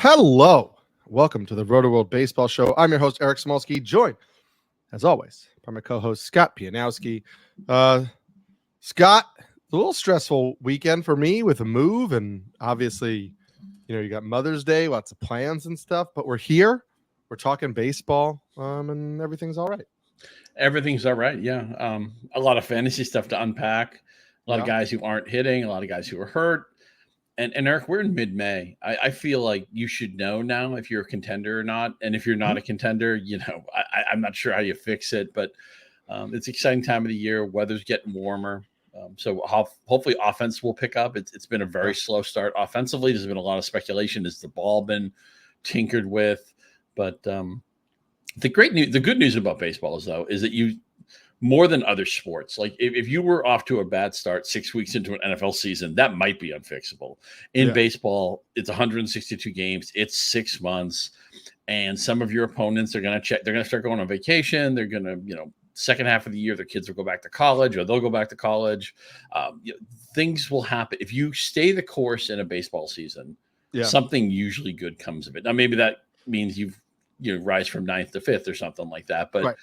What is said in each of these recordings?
Hello. Welcome to the Rotoworld Baseball Show. I'm your host, Eric Samulski, joined, as always, by my co-host, Scott Pianowski. Scott, a little stressful weekend for me with a move, and obviously, you got Mother's Day, lots of plans and stuff, but we're here. We're talking baseball, and everything's all right. Everything's all right, yeah. A lot of fantasy stuff to unpack. A lot of guys who aren't hitting, a lot of guys who are hurt. And Eric, we're in mid-May. I feel like you should know now if you're a contender or not. And if you're not a contender, I'm not sure how you fix it, but it's an exciting time of the year. Weather's getting warmer. So hopefully offense will pick up. It's been a very slow start offensively. There's been a lot of speculation. Has the ball been tinkered with? But the good news about baseball is that you, more than other sports, like if you were off to a bad start 6 weeks into an NFL season, that might be unfixable. In baseball, it's 162 games. It's 6 months. And some of your opponents are going to check. They're going to start going on vacation. They're going to, second half of the year, their kids will go back to college or they'll go back to college. Things will happen. If you stay the course in a baseball season, something usually good comes of it. Now, maybe that means you rise from 9th to 5th or something like that. But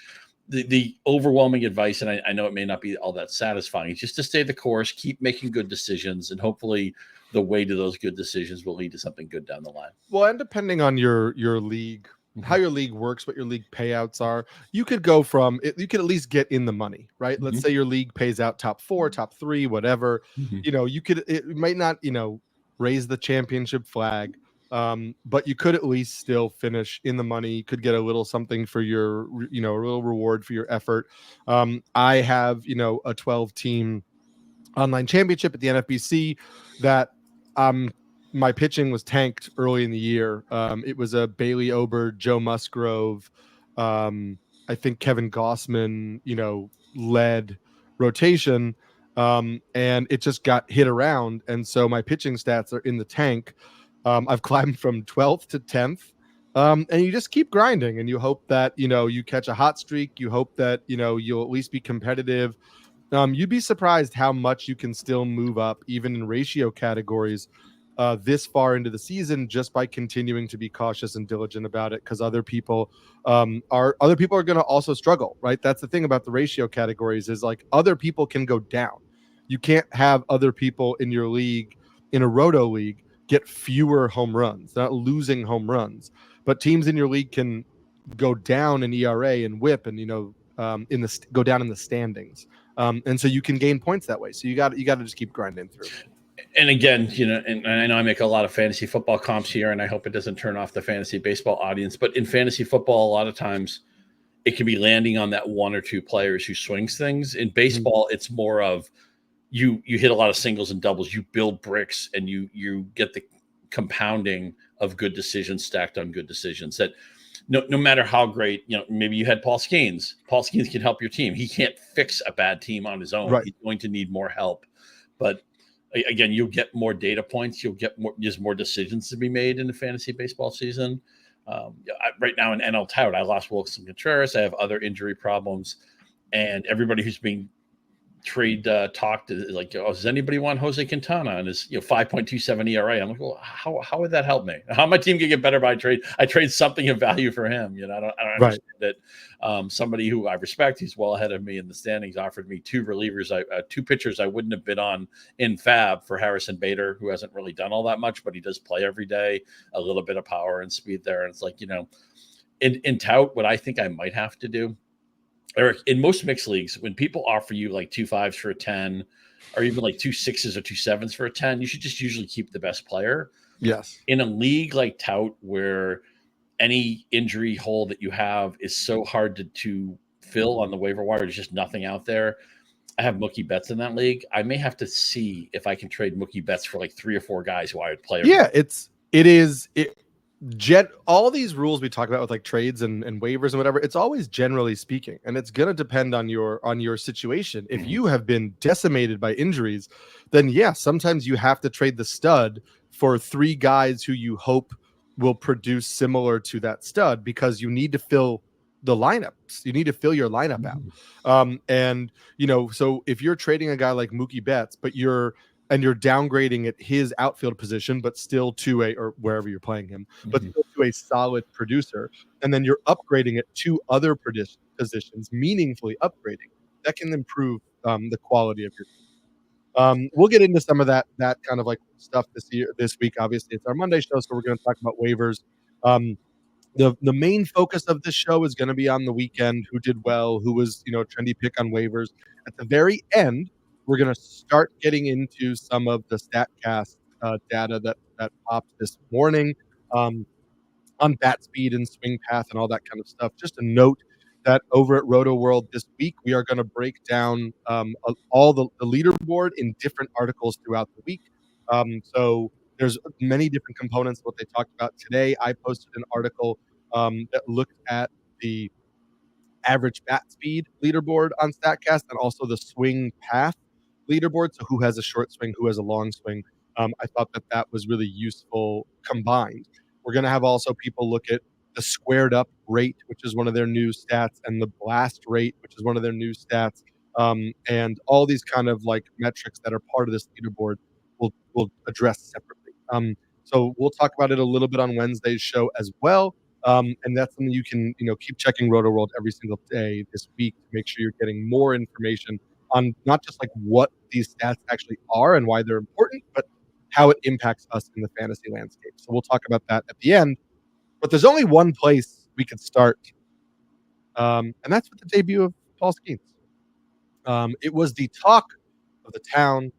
the overwhelming advice, and I know it may not be all that satisfying, is just to stay the course, keep making good decisions, and hopefully the way to those good decisions will lead to something good down the line. Well, and depending on your league, how your league works, what your league payouts are, you could go from it, you could at least get in the money, right? Let's say your league pays out top 4, top 3, whatever. It might not, raise the championship flag. But you could at least still finish in the money. You could get a little something for your, a little reward for your effort. I have, a 12-team online championship at the NFBC that my pitching was tanked early in the year. It was a Bailey Ober, Joe Musgrove, I think Kevin Gossman, led rotation. And it just got hit around. And so my pitching stats are in the tank. I've climbed from 12th to 10th. And you just keep grinding and you hope that, you catch a hot streak. You hope that, you'll at least be competitive. You'd be surprised how much you can still move up, even in ratio categories, this far into the season, just by continuing to be cautious and diligent about it. Because other people are going to also struggle, right? That's the thing about the ratio categories is like other people can go down. You can't have other people in your league, in a roto league, get fewer home runs, not losing home runs, but teams in your league can go down in ERA and WHIP and go down in the standings, and so you can gain points that way. So you got to just keep grinding through. And again, and I know I make a lot of fantasy football comps here, and I hope it doesn't turn off the fantasy baseball audience. But in fantasy football, a lot of times it can be landing on that one or two players who swings things. In baseball, it's more of you hit a lot of singles and doubles, you build bricks, and you get the compounding of good decisions stacked on good decisions that no matter how great, maybe you had Paul Skenes. Paul Skenes can help your team. He can't fix a bad team on his own. Right. He's going to need more help. But again, you'll get more data points. You'll get more decisions to be made in the fantasy baseball season. Right now in NL Tout, I lost Wilson Contreras. I have other injury problems. And everybody who's being trade talked like, does anybody want Jose Quintana and his 5.27 ERA? I'm like, well, how would that help me? How my team can get better by trade? I trade something of value for him. I don't understand that. Somebody who I respect, he's well ahead of me in the standings, offered me two relievers, two pitchers I wouldn't have bid on in Fab for Harrison Bader, who hasn't really done all that much, but he does play every day, a little bit of power and speed there. And it's like, in Tout, what I think I might have to do, Eric, in most mixed leagues, when people offer you like 2 5s for a 10, or even like 2 6s or 2 7s for a 10, you should just usually keep the best player. Yes. In a league like Tout, where any injury hole that you have is so hard to fill on the waiver wire, there's just nothing out there. I have Mookie Betts in that league. I may have to see if I can trade Mookie Betts for like 3 or 4 guys who I would play. Yeah, all these rules we talk about with like trades and waivers and whatever, it's always generally speaking, and it's going to depend on your situation. If you have been decimated by injuries, then sometimes you have to trade the stud for 3 guys who you hope will produce similar to that stud, because you need to fill the lineups. You need to fill your lineup out. And so if you're trading a guy like Mookie Betts, but you're and you're downgrading at his outfield position, but still to or wherever you're playing him, but still to a solid producer, and then you're upgrading it to other positions, meaningfully upgrading, that can improve the quality of your team. We'll get into some of that kind of like stuff this week. Obviously, it's our Monday show, so we're going to talk about waivers. The main focus of this show is going to be on the weekend, who did well, who was a trendy pick on waivers. At the very end, we're going to start getting into some of the Statcast data that popped this morning on bat speed and swing path and all that kind of stuff. Just a note that over at Rotoworld this week, we are going to break down all the leaderboard in different articles throughout the week. So there's many different components of what they talked about today. I posted an article that looked at the average bat speed leaderboard on Statcast and also the swing path leaderboard. So who has a short swing, who has a long swing. I thought that was really useful combined. We're going to have also people look at the squared up rate, which is one of their new stats, and the blast rate, which is one of their new stats. And all these kind of like metrics that are part of this leaderboard we'll address separately. So we'll talk about it a little bit on Wednesday's show as well. And that's something you can, keep checking Rotoworld every single day this week to make sure you're getting more information on not just like what these stats actually are and why they're important, but how it impacts us in the fantasy landscape. So we'll talk about that at the end. But there's only one place we could start, and that's with the debut of Paul Skenes. It was the talk of the town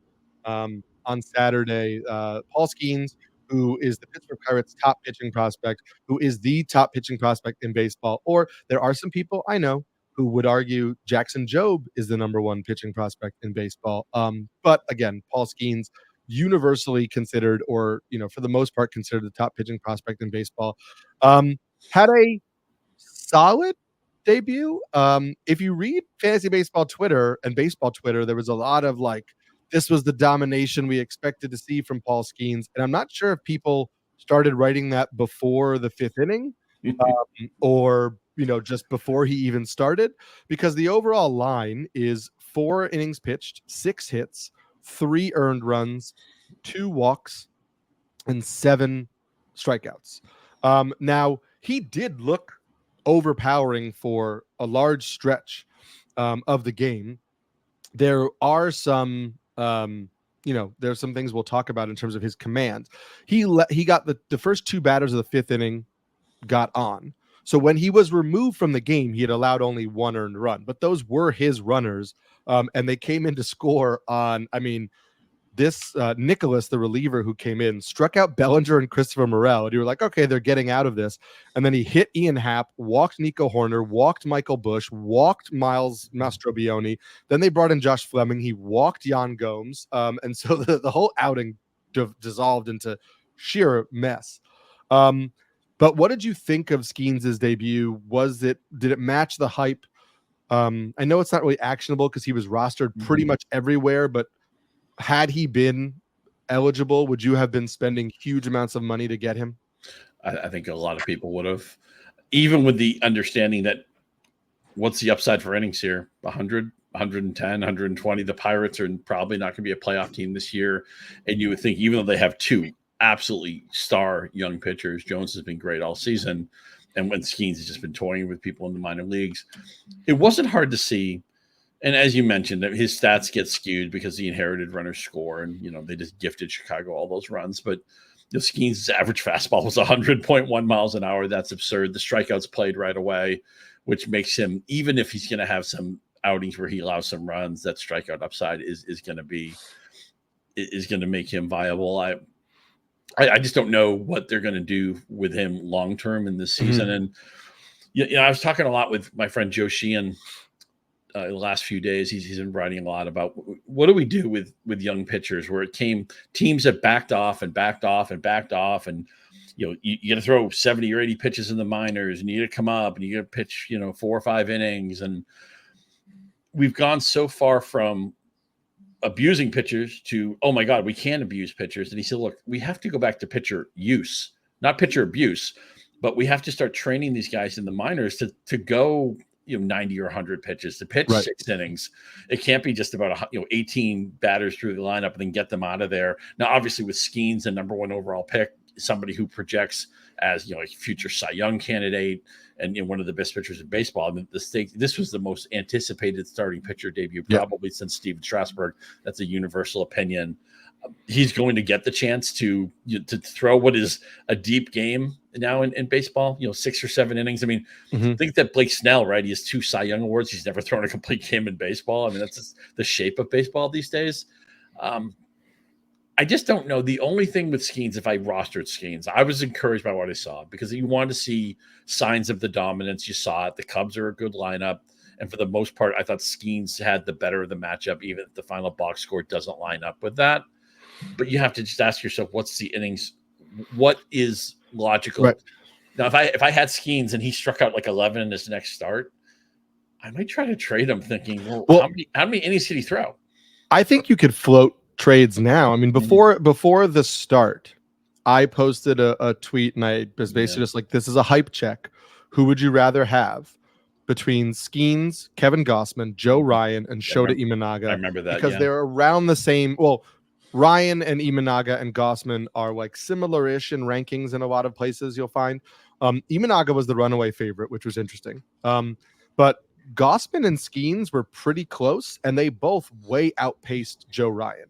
on Saturday. Paul Skenes, who is the Pittsburgh Pirates' top pitching prospect, who is the top pitching prospect in baseball. Or there are some people I know who would argue Jackson Jobe is the number one pitching prospect in baseball. But again, Paul Skenes, universally considered, or for the most part considered the top pitching prospect in baseball, had a solid debut. If you read fantasy baseball Twitter and baseball Twitter, there was a lot of like, this was the domination we expected to see from Paul Skenes. And I'm not sure if people started writing that before the fifth inning or, just before he even started, because the overall line is 4 innings pitched, 6 hits, 3 earned runs, 2 walks, and 7 strikeouts. Now, he did look overpowering for a large stretch of the game. There are some there's some things we'll talk about in terms of his command. He got the first 2 batters of the 5th inning got on. So when he was removed from the game, he had allowed only 1 earned run, but those were his runners, and they came in to score on. This Nicholas, the reliever who came in, struck out Bellinger and Christopher Morel, and you were like, okay, they're getting out of this. And then he hit Ian Happ, walked Nico Horner, walked Michael Bush, walked Miles Mastrobuoni. Then they brought in Josh Fleming. He walked Jan Gomes. And so the whole outing dissolved into sheer mess. But what did you think of Skenes' debut? Did it match the hype? I know it's not really actionable because he was rostered pretty much everywhere, but had he been eligible, would you have been spending huge amounts of money to get him? I think a lot of people would have, even with the understanding that what's the upside for innings here? 100, 110, 120. The Pirates are probably not going to be a playoff team this year. And you would think, even though they have 2 absolutely star young pitchers, Jones has been great all season, and when Skenes has just been toying with people in the minor leagues, it wasn't hard to see. And as you mentioned, his stats get skewed because he inherited runners score, and they just gifted Chicago all those runs. But Skenes' average fastball was 100.1 miles an hour. That's absurd. The strikeouts played right away, which makes him, even if he's going to have some outings where he allows some runs, that strikeout upside is going to make him viable. I just don't know what they're going to do with him long term in this season. And I was talking a lot with my friend Joe Sheehan the last few days. He's been writing a lot about what do we do with young pitchers, where it came teams that backed off, and you got to throw 70 or 80 pitches in the minors, and you got to come up and you got to pitch 4 or 5 innings, and we've gone so far from abusing pitchers to, oh my God, we can't abuse pitchers. And he said, look, we have to go back to pitcher use, not pitcher abuse, but we have to start training these guys in the minors to go 90 or 100 pitches to pitch Right. 6 innings. It can't be just about 18 batters through the lineup and then get them out of there. Now, obviously, with Skenes, the number 1 overall pick, somebody who projects as a future Cy Young candidate and one of the best pitchers in baseball. I mean, this was the most anticipated starting pitcher debut probably since Steven Strasburg. That's a universal opinion. He's going to get the chance to throw what is a deep game now in baseball, 6 or 7 innings. I mean, think that Blake Snell, right? He has 2 Cy Young awards. He's never thrown a complete game in baseball. I mean, that's just the shape of baseball these days. I just don't know. The only thing with Skenes, if I rostered Skenes, I was encouraged by what I saw because you wanted to see signs of the dominance. You saw it. The Cubs are a good lineup. And for the most part, I thought Skenes had the better of the matchup, even if the final box score doesn't line up with that. But you have to just ask yourself, what's the innings? What is logical? Right. Now, if I had Skenes and he struck out like 11 in his next start, I might try to trade him thinking, well how many innings did he throw? I think you could float trades now. I mean, before the start, I posted a tweet and I was basically just like, this is a hype check. Who would you rather have between Skenes, Kevin Gossman, Joe Ryan, and Shota Imanaga? I remember that because they're around the same. Well, Ryan and Imanaga and Gossman are like similar-ish in rankings in a lot of places you'll find. Imanaga was the runaway favorite, which was interesting. But Gossman and Skenes were pretty close, and they both way outpaced Joe Ryan.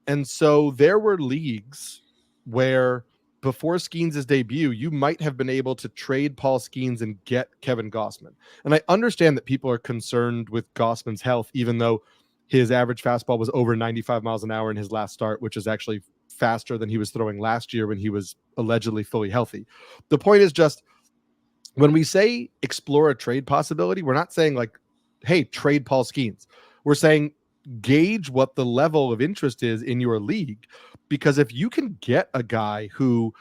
And so there were leagues where before Skenes' debut, you might have been able to trade Paul Skenes and get Kevin Gossman. And I understand that people are concerned with Gossman's health, even though his average fastball was over 95 miles an hour in his last start, which is actually faster than he was throwing last year when he was allegedly fully healthy. The point is just, when we say explore a trade possibility, we're not saying like, hey, trade Paul Skenes. We're saying gauge what the level of interest is in your league, because if you can get a guy who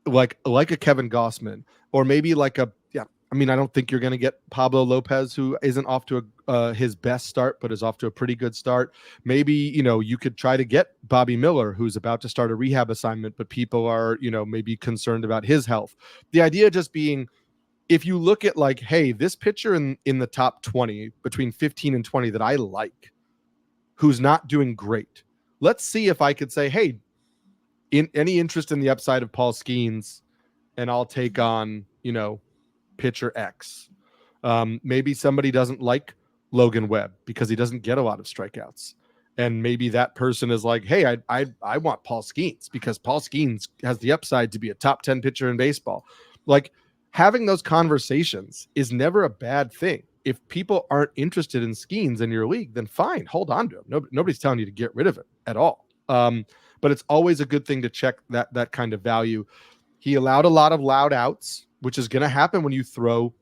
like a Kevin Gossman, or maybe like I don't think you're going to get Pablo Lopez, who isn't off to his best start, but is off to a pretty good start. Maybe, you could try to get Bobby Miller, who's about to start a rehab assignment, but people are, maybe concerned about his health. The idea just being, if you look at like, hey, this pitcher in the top 20, between 15 and 20 that I like, who's not doing great, let's see if I could say, hey, in any interest in the upside of Paul Skenes, and I'll take on, pitcher X. Maybe somebody doesn't like Logan Webb because he doesn't get a lot of strikeouts. And maybe that person is like, hey, I want Paul Skenes because Paul Skenes has the upside to be a top 10 pitcher in baseball. Like, having those conversations is never a bad thing. If people aren't interested in Skenes in your league, then fine, hold on to him. Nobody's telling you to get rid of it at all. But it's always a good thing to check that kind of value. He allowed a lot of loud outs, which is going to happen when you throw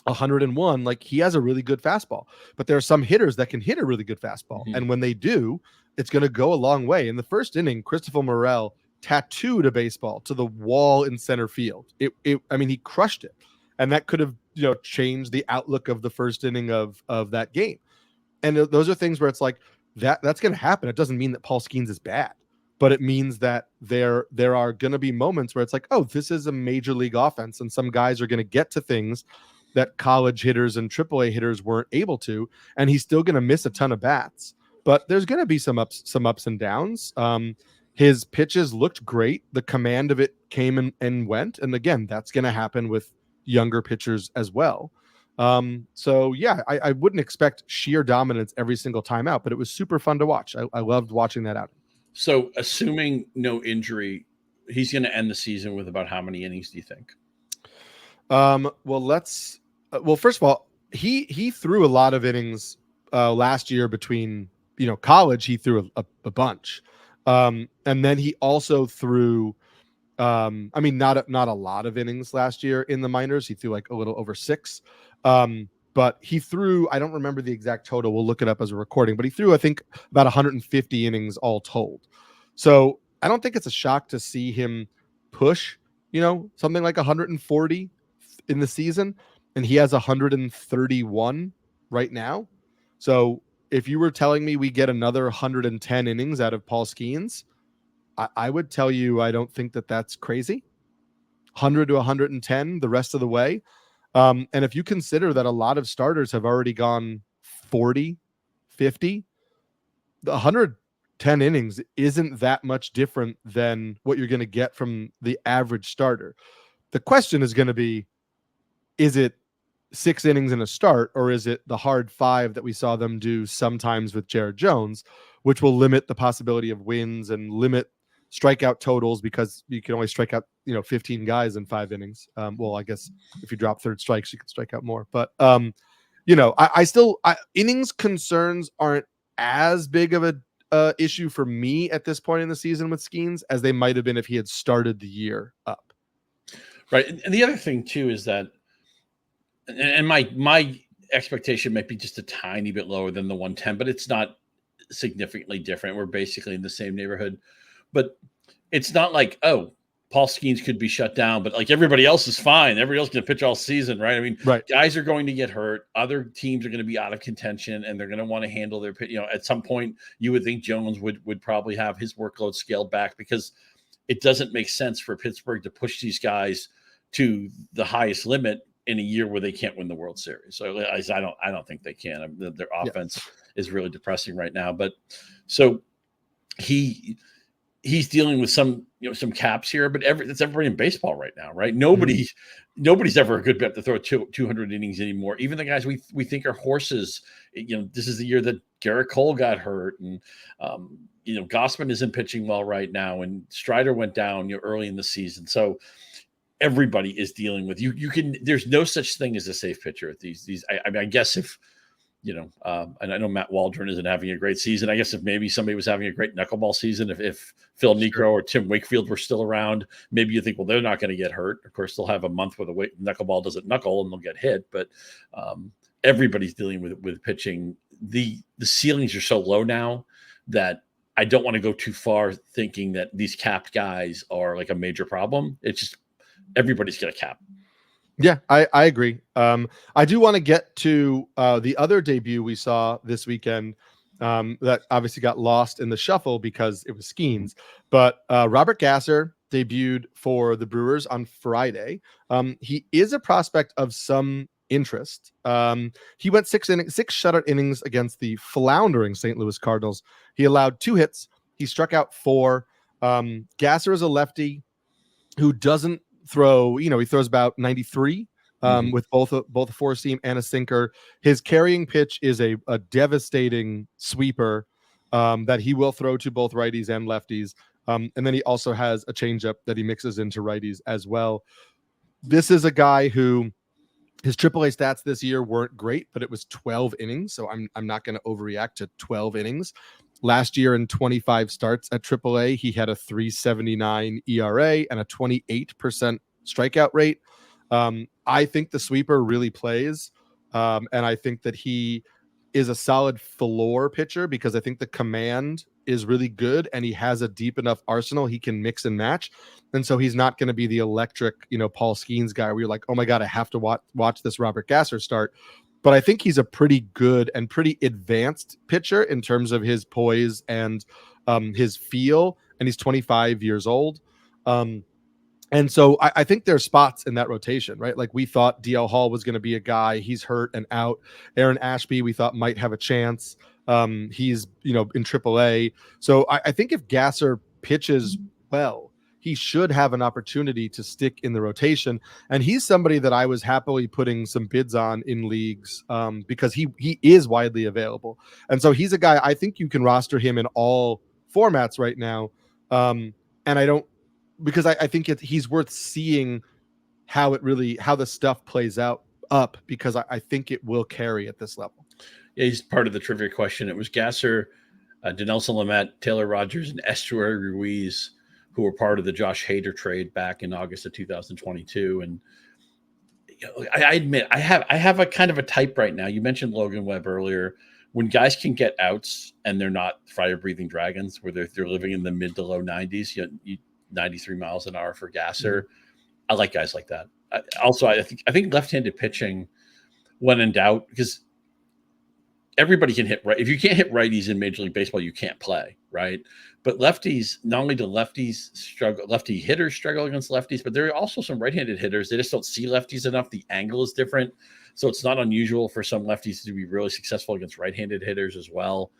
101. Like, he has a really good fastball, but there are some hitters that can hit a really good fastball. And when they do, it's going to go a long way. In the first inning, Christopher Morel tattooed a baseball to the wall in center field. He crushed it. And that could have, changed the outlook of the first inning of that game. And those are things where it's like, that's going to happen. It doesn't mean that Paul Skenes is bad, but it means that there are going to be moments where it's like, oh, this is a major league offense, and some guys are going to get to things that college hitters and AAA hitters weren't able to, and he's still going to miss a ton of bats. But there's going to be some ups and downs. His pitches looked great. The command of it came and went. And again, that's going to happen with younger pitchers as well. I wouldn't expect sheer dominance every single time out, but it was super fun to watch. I loved watching that out. So assuming no injury, he's going to end the season with about how many innings do you think? First of all, he threw a lot of innings last year between, college. He threw a bunch. And then he also threw, not a lot of innings last year in the minors. He threw like a little over 6. But he threw, I don't remember the exact total. We'll look it up as a recording, but he threw, I think, about 150 innings all told. So I don't think it's a shock to see him push, something like 140 in the season. And he has 131 right now. So if you were telling me we get another 110 innings out of Paul Skenes, I would tell you I don't think that that's crazy. 100 to 110 the rest of the way. And if you consider that a lot of starters have already gone 40, 50, the 110 innings isn't that much different than what you're going to get from the average starter. The question is going to be, is it 6 innings in a start, or is it the hard 5 that we saw them do sometimes with Jared Jones, which will limit the possibility of wins and limit strikeout totals because you can only strike out 15 guys in 5 innings. Well, I guess if you drop third strikes, you can strike out more. But innings concerns aren't as big of a issue for me at this point in the season with Skenes as they might have been if he had started the year up. Right, and the other thing too is that, and my expectation might be just a tiny bit lower than the 110, but it's not significantly different. We're basically in the same neighborhood, but it's not like, oh, Paul Skenes could be shut down, but like everybody else is fine. Everybody else can pitch all season, right? I mean, Guys are going to get hurt. Other teams are going to be out of contention, and they're going to want to handle their pitch. At some point, you would think Jones would probably have his workload scaled back because it doesn't make sense for Pittsburgh to push these guys to the highest limit in a year where they can't win the World Series. So I don't think they can. Their offense is really depressing right now. But so he's dealing with some caps here, but it's everybody in baseball right now, right? Nobody's ever a good bet to throw 200 innings anymore. Even the guys we think are horses. This is the year that Garrett Cole got hurt, and Gausman isn't pitching well right now, and Schneider went down early in the season. So everybody is dealing with you can, there's no such thing as a safe pitcher at these. I mean, I guess if, and I know Matt Waldron isn't having a great season. I guess if maybe somebody was having a great knuckleball season, if Phil Niekro or Tim Wakefield were still around, maybe you think, well, they're not going to get hurt. Of course, they'll have a month where the knuckleball doesn't knuckle and they'll get hit, but everybody's dealing with pitching. The ceilings are so low now that I don't want to go too far thinking that these capped guys are like a major problem. It's just, everybody's got a cap. Yeah, I agree. I do want to get to the other debut we saw this weekend that obviously got lost in the shuffle because it was Skenes. But Robert Gasser debuted for the Brewers on Friday. He is a prospect of some interest. He went 6 shutout innings against the floundering St. Louis Cardinals. He allowed 2 hits. He struck out 4. Gasser is a lefty who doesn't throw, he throws about 93 with both a four seam and a sinker. His carrying pitch is a devastating sweeper that he will throw to both righties and lefties. And then he also has a changeup that he mixes into righties as well. This is a guy who his AAA stats this year weren't great, but it was 12 innings. So I'm not going to overreact to 12 innings. Last year in 25 starts at AAA, he had a 3.79 ERA and a 28% strikeout rate. I think the sweeper really plays, and I think that he is a solid floor pitcher because I think the command is really good and he has a deep enough arsenal he can mix and match. And so he's not going to be the electric, Paul Skenes guy where you're like, oh my God, I have to watch this Robert Gasser start. But I think he's a pretty good and pretty advanced pitcher in terms of his poise and his feel. And he's 25 years old. And so I think there's spots in that rotation, right? Like we thought DL Hall was going to be a guy. He's hurt and out. Aaron Ashby, we thought might have a chance. He's, in AAA. So I think if Gasser pitches well, he should have an opportunity to stick in the rotation. And he's somebody that I was happily putting some bids on in leagues because he is widely available. And so he's a guy, I think you can roster him in all formats right now. And I don't, because I think he's worth seeing how the stuff plays out up because I think it will carry at this level. Yeah, he's part of the trivia question. It was Gasser, Dinelson Lamet, Taylor Rogers, and Estuary Ruiz, who were part of the Josh Hader trade back in August of 2022. And I admit I have a kind of a type right now. You mentioned Logan Webb earlier. When guys can get outs and they're not fire-breathing dragons, where they're living in the mid to low 90s, 93 miles an hour for Gasser. I like guys like that. I think left-handed pitching, when in doubt, because everybody can hit right. If you can't hit righties in Major League Baseball, you can't play, right? But lefties, not only do lefties struggle, lefty hitters struggle against lefties, but there are also some right-handed hitters. They just don't see lefties enough. The angle is different. So it's not unusual for some lefties to be really successful against right-handed hitters as well.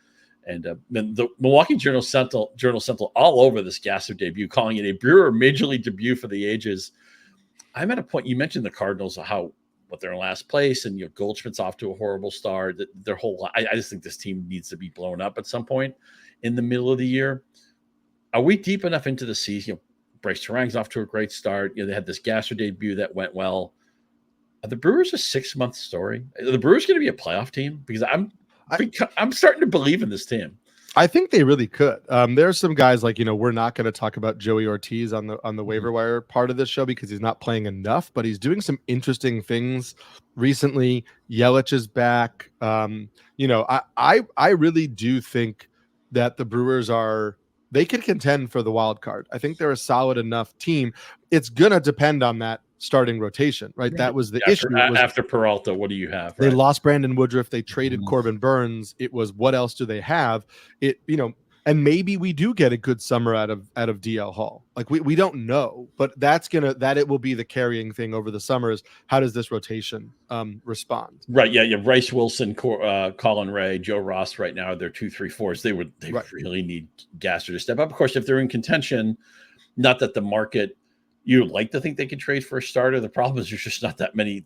And the Milwaukee Journal Sentinel all over this Gasser debut, calling it a Brewer Major League debut for the ages. I'm at a point, you mentioned the Cardinals, what they're in last place, and Goldschmidt's off to a horrible start. Their whole, I just think this team needs to be blown up at some point in the middle of the year. Are we deep enough into the season? Bryce Terang's off to a great start. They had this Gasser debut that went well. Are the Brewers a 6-month story? Are the Brewers going to be a playoff team? Because I'm starting to believe in this team. I think they really could. There's some guys like, we're not going to talk about Joey Ortiz on the waiver wire part of this show because he's not playing enough, but he's doing some interesting things recently. Yelich is back. I really do think that the Brewers they can contend for the wild card. I think they're a solid enough team. It's going to depend on that starting rotation, right? That was the issue. After Peralta, what do you have? They lost Brandon Woodruff. They traded Corbin Burns. It was, what else do they have? And maybe we do get a good summer out of DL Hall. Like we don't know, but it will be the carrying thing over the summer is how does this rotation respond? Right. Yeah. Rice Wilson, Colin Ray, Joe Ross right now, they're 2, 3, 4s. They really need Gasser to step up. Of course, if they're in contention, not that the market, you would like to think they could trade for a starter. The problem is there's just not that many.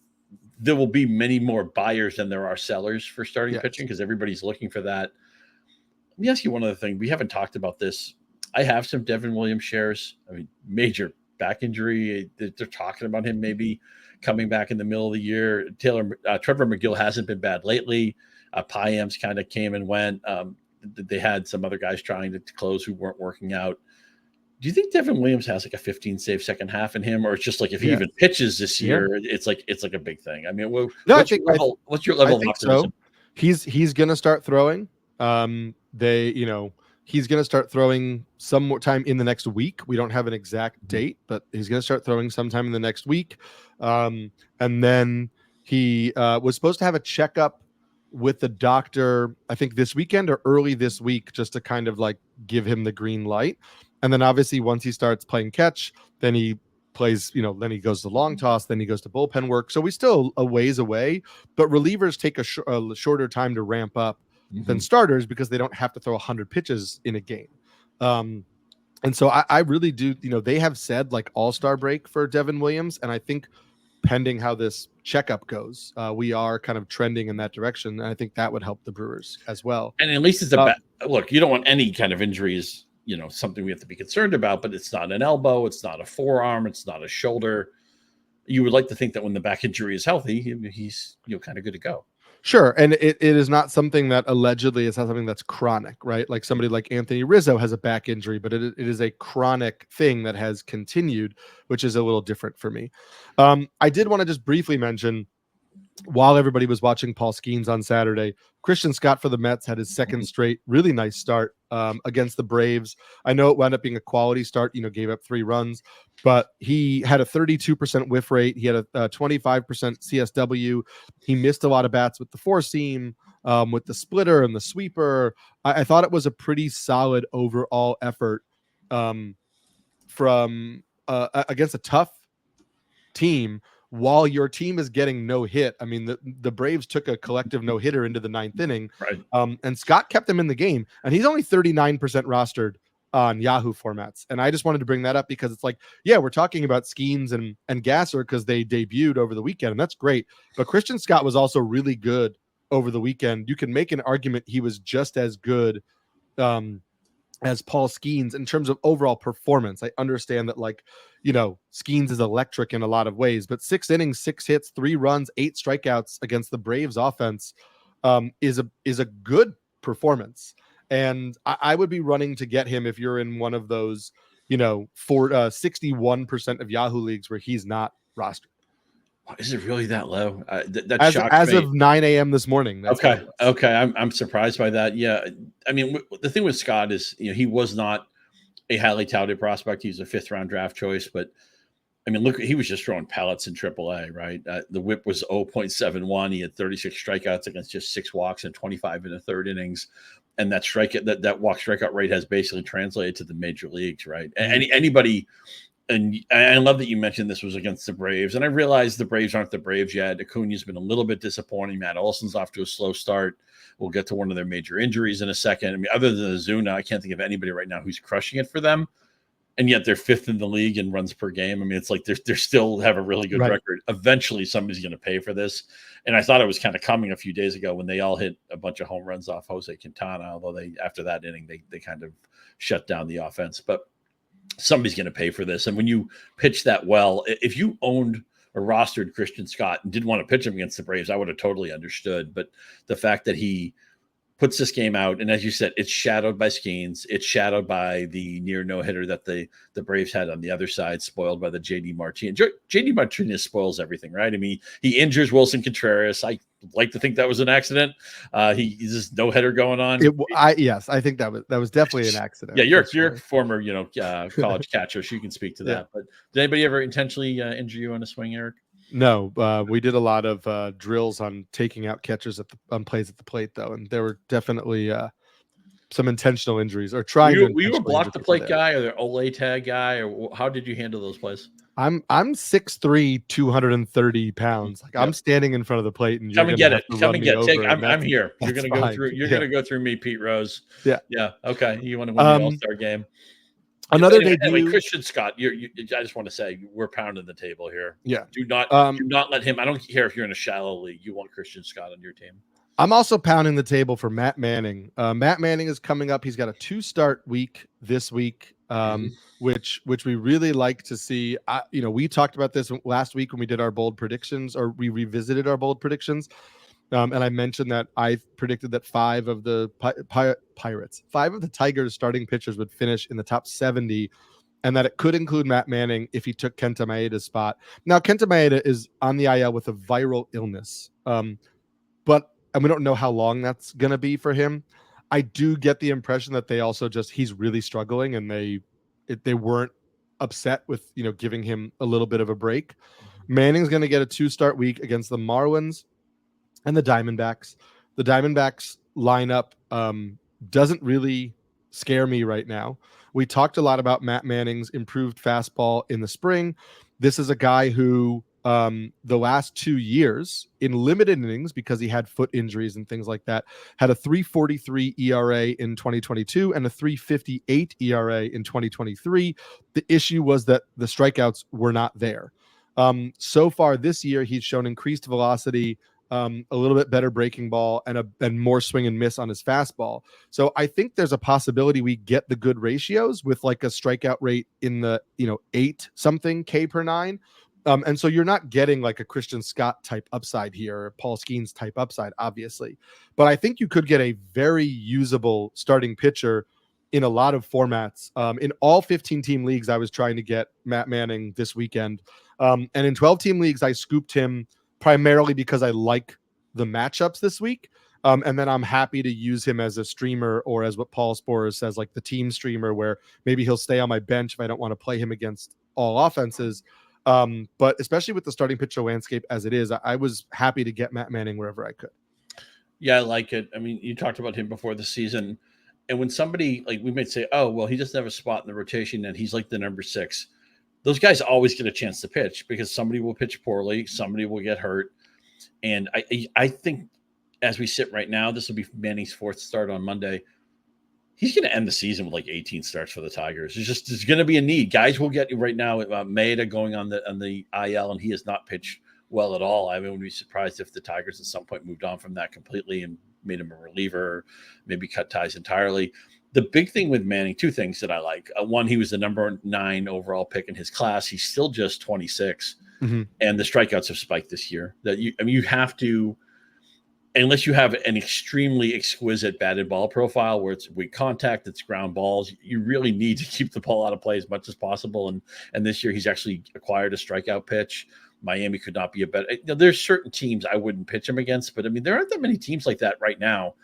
There will be many more buyers than there are sellers for starting pitching because everybody's looking for that. Let me ask you one other thing. We haven't talked about this. I have some Devin Williams shares. I mean, major back injury. They're talking about him maybe coming back in the middle of the year. Trevor McGill hasn't been bad lately. Piams kind of came and went. They had some other guys trying to close who weren't working out. Do you think Devin Williams has like a 15-save second half in him, or it's just like if he even pitches this year, it's like a big thing? I mean, what's your level of optimism? So. He's going to start throwing. He's going to start throwing some more time in the next week. We don't have an exact date, but he's going to start throwing sometime in the next week. And then he was supposed to have a checkup with the doctor, I think this weekend or early this week, just to kind of like give him the green light. And then obviously once he starts playing catch, then he plays, then he goes to long toss, then he goes to bullpen work. So we still a ways away, but relievers take a shorter time to ramp up than starters because they don't have to throw 100 pitches in a game. And so I really do, they have said like all-star break for Devin Williams. And I think pending how this checkup goes, we are kind of trending in that direction. And I think that would help the Brewers as well. And at least it's look, you don't want any kind of injuries, something we have to be concerned about, but it's not an elbow. It's not a forearm. It's not a shoulder. You would like to think that when the back injury is healthy, he's, kind of good to go. Sure. And it is not something that allegedly is not something that's chronic, right? Like somebody like Anthony Rizzo has a back injury, but it is a chronic thing that has continued, which is a little different for me. I did want to just briefly mention, while everybody was watching Paul Skenes on Saturday, Christian Scott for the Mets had his second straight really nice start against the Braves. I know it wound up being a quality start, gave up 3 runs, but he had a 32% whiff rate. He had a 25% CSW. He missed a lot of bats with the 4-seam, with the splitter and the sweeper. I thought it was a pretty solid overall effort from against a tough team. While your team is getting no hit, I mean, the Braves took a collective no hitter into the 9th inning, right? And Scott kept them in the game, and he's only 39% rostered on Yahoo formats. And I just wanted to bring that up because it's like, yeah, we're talking about Skenes and Gasser because they debuted over the weekend, and that's great. But Christian Scott was also really good over the weekend. You can make an argument he was just as good as Paul Skenes in terms of overall performance. I understand that, like, Skenes is electric in a lot of ways, but 6 innings, 6 hits, 3 runs, 8 strikeouts against the Braves offense is a good performance. And I would be running to get him if you're in one of those, 61% of Yahoo leagues where he's not rostered. Is it really that low? That as of 9 a.m. this morning. Okay. I'm surprised by that. Yeah. I mean, the thing with Scott is, he was not a highly touted prospect. He's a 5th round draft choice, but I mean, look, he was just throwing pellets in AAA, right? The whip was 0.71. He had 36 strikeouts against just 6 walks and 25 in the third innings. And that walk strikeout rate has basically translated to the major leagues, right? Anybody, and I love that you mentioned this was against the Braves. And I realize the Braves aren't the Braves yet. Acuna's been a little bit disappointing. Matt Olson's off to a slow start. We'll get to one of their major injuries in a second. I mean, other than Ozuna, I can't think of anybody right now who's crushing it for them. And yet they're 5th in the league in runs per game. I mean, it's like they're still have a really good record. Eventually, somebody's going to pay for this. And I thought it was kind of coming a few days ago when they all hit a bunch of home runs off Jose Quintana, although after that inning, they kind of shut down the offense. But somebody's going to pay for this. And when you pitch that well, if you owned or rostered Christian Scott and didn't want to pitch him against the Braves, I would have totally understood. But the fact that he puts this game out, and as you said, it's shadowed by Skenes. It's shadowed by the near no-hitter that the Braves had on the other side, spoiled by the JD Martinez. JD Martinez spoils everything, right? I mean, he injures Wilson Contreras. I like to think that was an accident. He's just no-hitter going on. Yes, I think that was definitely an accident. Yeah, you're a former, college catcher, so you can speak to that. But did anybody ever intentionally injure you on a swing, Eric? No, we did a lot of drills on taking out catchers on plays at the plate, though, and there were definitely some intentional injuries or trying. Were you a block the plate guy or the Olay tag guy, or how did you handle those plays? I'm 6'3", 230 pounds. Like I'm standing in front of the plate, and come and get it. Come and get it. I'm here. You're gonna go through. You're gonna go through me, Pete Rose. Yeah. Okay. You want to win the All-Star game? Another anyway, Christian Scott, I just want to say we're pounding the table here. Yeah. Do not let him. I don't care if you're in a shallow league. You want Christian Scott on your team. I'm also pounding the table for Matt Manning. Matt Manning is coming up. He's got a 2-start week this week, which we really like to see. We talked about this last week when we did our bold predictions, or we revisited our bold predictions. And I mentioned that I predicted that 5 of the Tigers starting pitchers would finish in the top 70, and that it could include Matt Manning if he took Kenta Maeda's spot. Now, Kenta Maeda is on the IL with a viral illness, and we don't know how long that's going to be for him. I do get the impression that they also he's really struggling, and they weren't upset with giving him a little bit of a break. Manning's going to get a 2-start week against the Marlins and the Diamondbacks. The Diamondbacks lineup doesn't really scare me right now. We talked a lot about Matt Manning's improved fastball in the spring. This is a guy who the last 2 years in limited innings, because he had foot injuries and things like that, had a 3.43 ERA in 2022 and a 3.58 ERA in 2023. The issue was that the strikeouts were not there. So far this year, he's shown increased velocity, a little bit better breaking ball, and more swing and miss on his fastball. So I think there's a possibility we get the good ratios with like a strikeout rate in the 8 something K per 9. And so you're not getting like a Christian Scott type upside here, or Paul Skenes type upside, obviously. But I think you could get a very usable starting pitcher in a lot of formats. In all 15-team leagues, I was trying to get Matt Manning this weekend. And in 12-team leagues, I scooped him primarily because I like the matchups this week. And then I'm happy to use him as a streamer, or as what Paul Sporer says, like the team streamer, where maybe he'll stay on my bench if I don't want to play him against all offenses. But especially with the starting pitcher landscape as it is, I was happy to get Matt Manning wherever I could. Yeah, I like it. I mean, you talked about him before the season. And when somebody, like, we might say, oh, well, he doesn't have a spot in the rotation and he's like the number 6. Those guys always get a chance to pitch because somebody will pitch poorly. Somebody will get hurt. And I think as we sit right now, this will be Manning's 4th start on Monday. He's going to end the season with like 18 starts for the Tigers. There's going to be a need. Guys will get right now. Maeda going on the IL, and he has not pitched well at all. I wouldn't be surprised if the Tigers at some point moved on from that completely and made him a reliever, or maybe cut ties entirely. The big thing with Manning, 2 things that I like. One, he was the number 9 overall pick in his class. He's still just 26, and the strikeouts have spiked this year. You have to. Unless you have an extremely exquisite batted ball profile where it's weak contact, it's ground balls, you really need to keep the ball out of play as much as possible. And this year he's actually acquired a strikeout pitch. Miami could not be a better. There's certain teams I wouldn't pitch him against, but I mean, there aren't that many teams like that right now.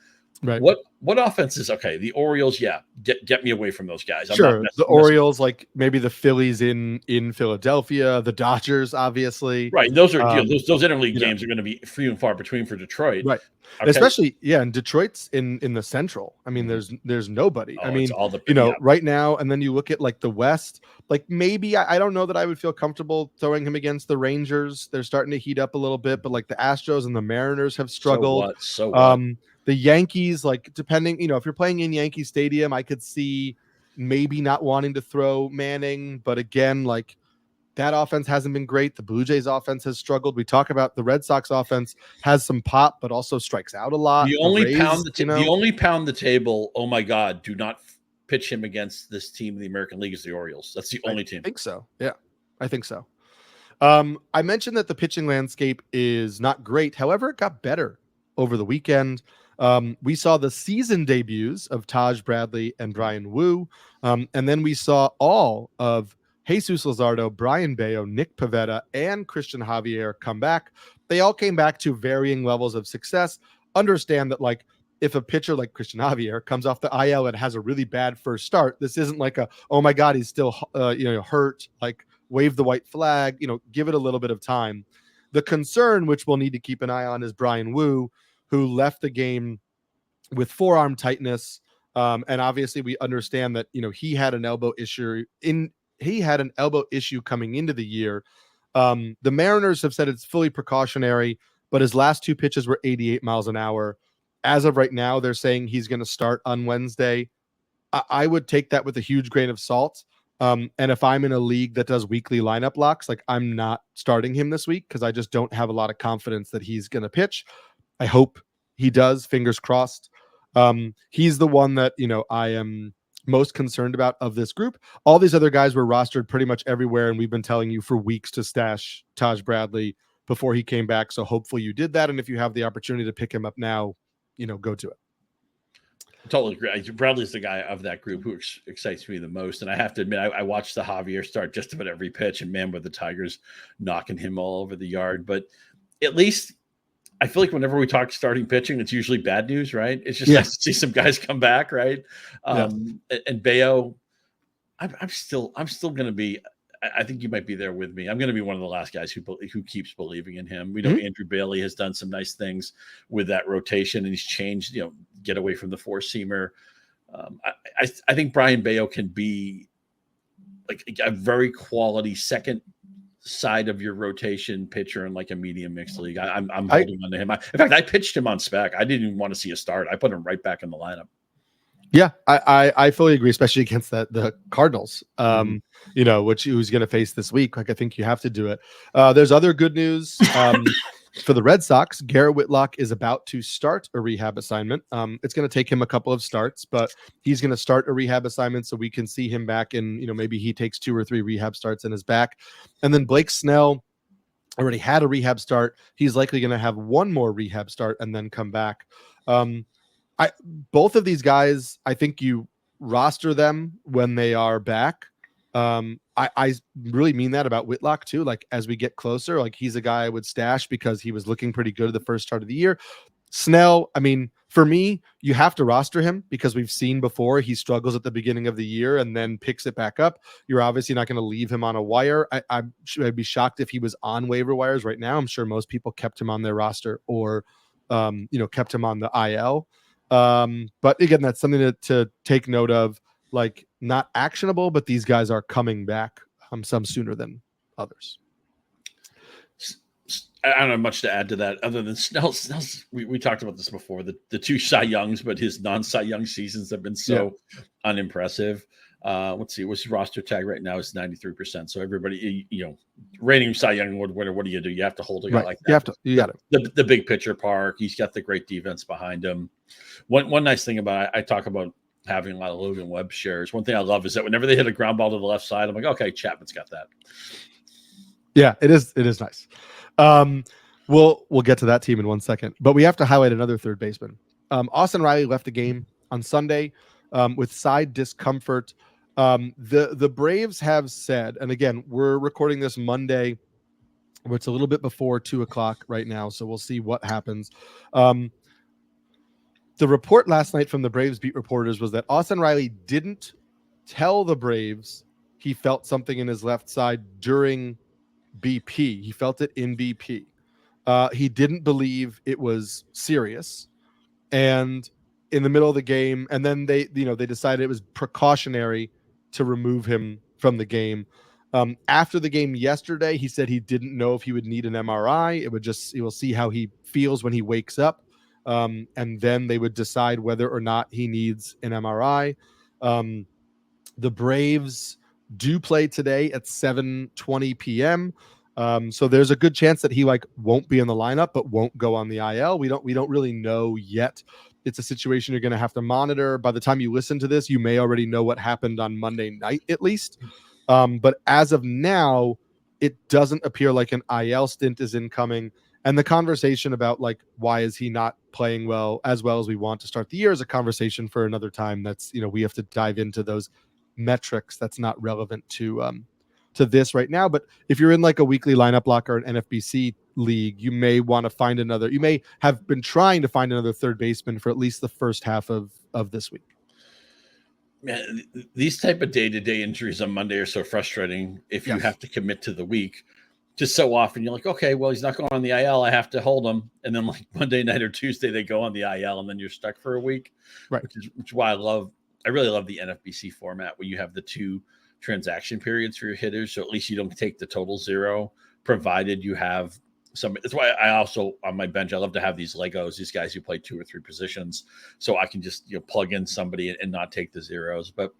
Right. What offense is okay? The Orioles, get me away from those guys. I'm Sure. not The Orioles, like maybe the Phillies in Philadelphia, the Dodgers, obviously. Right. Those are those interleague you know, games are going to be few and far between for Detroit. right. Okay. Especially, and Detroit's in the Central. I mean, there's nobody. I mean, it's all the right now, and then you look at like the West, like maybe I don't know that I would feel comfortable throwing him against the Rangers. They're starting to heat up a little bit, but like the Astros and the Mariners have struggled. So what? The Yankees, like depending, if you're playing in Yankee Stadium, I could see maybe not wanting to throw Manning, but again, like that offense hasn't been great. The Blue Jays offense has struggled. We talk about the Red Sox offense has some pop, but also strikes out a lot. The only pound the table. Oh my God! Do not pitch him against this team in the American League is the Orioles. That's the only team. I think so. Yeah, I think so. I mentioned that the pitching landscape is not great. However, it got better over the weekend. We saw the season debuts of Taj Bradley and Bryan Woo. And then we saw all of Jesus Luzardo, Brayan Bello, Nick Pivetta, and Christian Javier come back. They all came back to varying levels of success. Understand that, like, if a pitcher like Christian Javier comes off the IL and has a really bad first start, this isn't like oh my God, he's still hurt. Like, wave the white flag. Give it a little bit of time. The concern, which we'll need to keep an eye on, is Bryan Woo, who left the game with forearm tightness. And obviously we understand that, he had an elbow issue coming into the year. The Mariners have said it's fully precautionary, but his last two pitches were 88 miles an hour. As of right now, they're saying he's going to start on Wednesday. I would take that with a huge grain of salt. And if I'm in a league that does weekly lineup locks, like, I'm not starting him this week because I just don't have a lot of confidence that he's going to pitch. I hope he does. Fingers crossed. He's the one that, I am most concerned about of this group. All these other guys were rostered pretty much everywhere, and we've been telling you for weeks to stash Taj Bradley before he came back. So hopefully you did that. And if you have the opportunity to pick him up now, go to it. Totally agree. Bradley's the guy of that group who excites me the most. And I have to admit, I watched the Javier start just about every pitch, and man, with the Tigers knocking him all over the yard. But at least I feel like whenever we talk starting pitching, it's usually bad news, right? It's just nice to see some guys come back, right? And Bello, I'm still going to be. I think you might be there with me. I'm going to be one of the last guys who keeps believing in him. We know Andrew Bailey has done some nice things with that rotation, and he's changed. Get away from the four-seamer. I think Brayan Bello can be like a very quality second side of your rotation pitcher in like a medium mixed league. I'm holding on to him. In fact, I pitched him on spec. I didn't even want to see a start. I put him right back in the lineup. Yeah, I fully agree, especially against the Cardinals, which who's going to face this week. Like, I think you have to do it. There's other good news for the Red Sox. Garrett Whitlock is about to start a rehab assignment. It's going to take him a couple of starts, but he's going to start a rehab assignment so we can see him back, and maybe he takes 2 or 3 rehab starts and is back. And then Blake Snell already had a rehab start. He's likely going to have one more rehab start and then come back. Both of these guys, I think you roster them when they are back. I really mean that about Whitlock too. Like, as we get closer, like, he's a guy I would stash because he was looking pretty good at the first start of the year. Snell, I mean, for me, you have to roster him because we've seen before he struggles at the beginning of the year and then picks it back up. You're obviously not going to leave him on a wire. I'd be shocked if he was on waiver wires right now. I'm sure most people kept him on their roster or, kept him on the IL. But again, that's something to take note of, like, not actionable, but these guys are coming back, some sooner than others. I don't have much to add to that other than Snell's we talked about this before, the 2 Cy Youngs, but his non-Cy Young seasons have been so unimpressive. Let's see, what's his roster tag right now is 93%. So everybody, rating Cy Young, what do you do? You have to hold a guy like that. You got it. The big pitcher park. He's got the great defense behind him. One nice thing about I talk about having a lot of Logan Webb shares. One thing I love is that whenever they hit a ground ball to the left side, I'm like, okay, Chapman's got that. Yeah, it is nice. We'll get to that team in one second, but we have to highlight another third baseman. Austin Riley left the game on Sunday with side discomfort. The Braves have said, and again, we're recording this Monday, where it's a little bit before 2:00 right now, so we'll see what happens. The report last night from the Braves beat reporters was that Austin Riley didn't tell the Braves he felt something in his left side during BP. He felt it in BP. He didn't believe it was serious. And in the middle of the game, and then they decided it was precautionary to remove him from the game. After the game yesterday, he said he didn't know if he would need an MRI. He will see how he feels when he wakes up. And then they would decide whether or not he needs an MRI. The Braves do play today at 7:20 p.m. So there's a good chance that he won't be in the lineup, but won't go on the IL. We don't really know yet. It's a situation you're going to have to monitor. By the time you listen to this, you may already know what happened on Monday night, at least. But as of now, it doesn't appear like an IL stint is incoming. And the conversation about why is he not playing well as we want to start the year is a conversation for another time. That's, we have to dive into those metrics. That's not relevant to this right now. But if you're in a weekly lineup block or an NFBC league, you may want to find another. You may have been trying to find another third baseman for at least the first half of this week. Man, these type of day-to-day injuries on Monday are so frustrating if you have to commit to the week. Just so often you're like, okay, well, he's not going on the IL. I have to hold him. And then Monday night or Tuesday, they go on the IL and then you're stuck for a week. Right. Which is why I really love the NFBC format where you have the 2 transaction periods for your hitters. So at least you don't take the total 0, provided you have some. That's why I also, on my bench, I love to have these Legos, these guys who play 2 or 3 positions. So I can just, plug in somebody and not take the zeros. But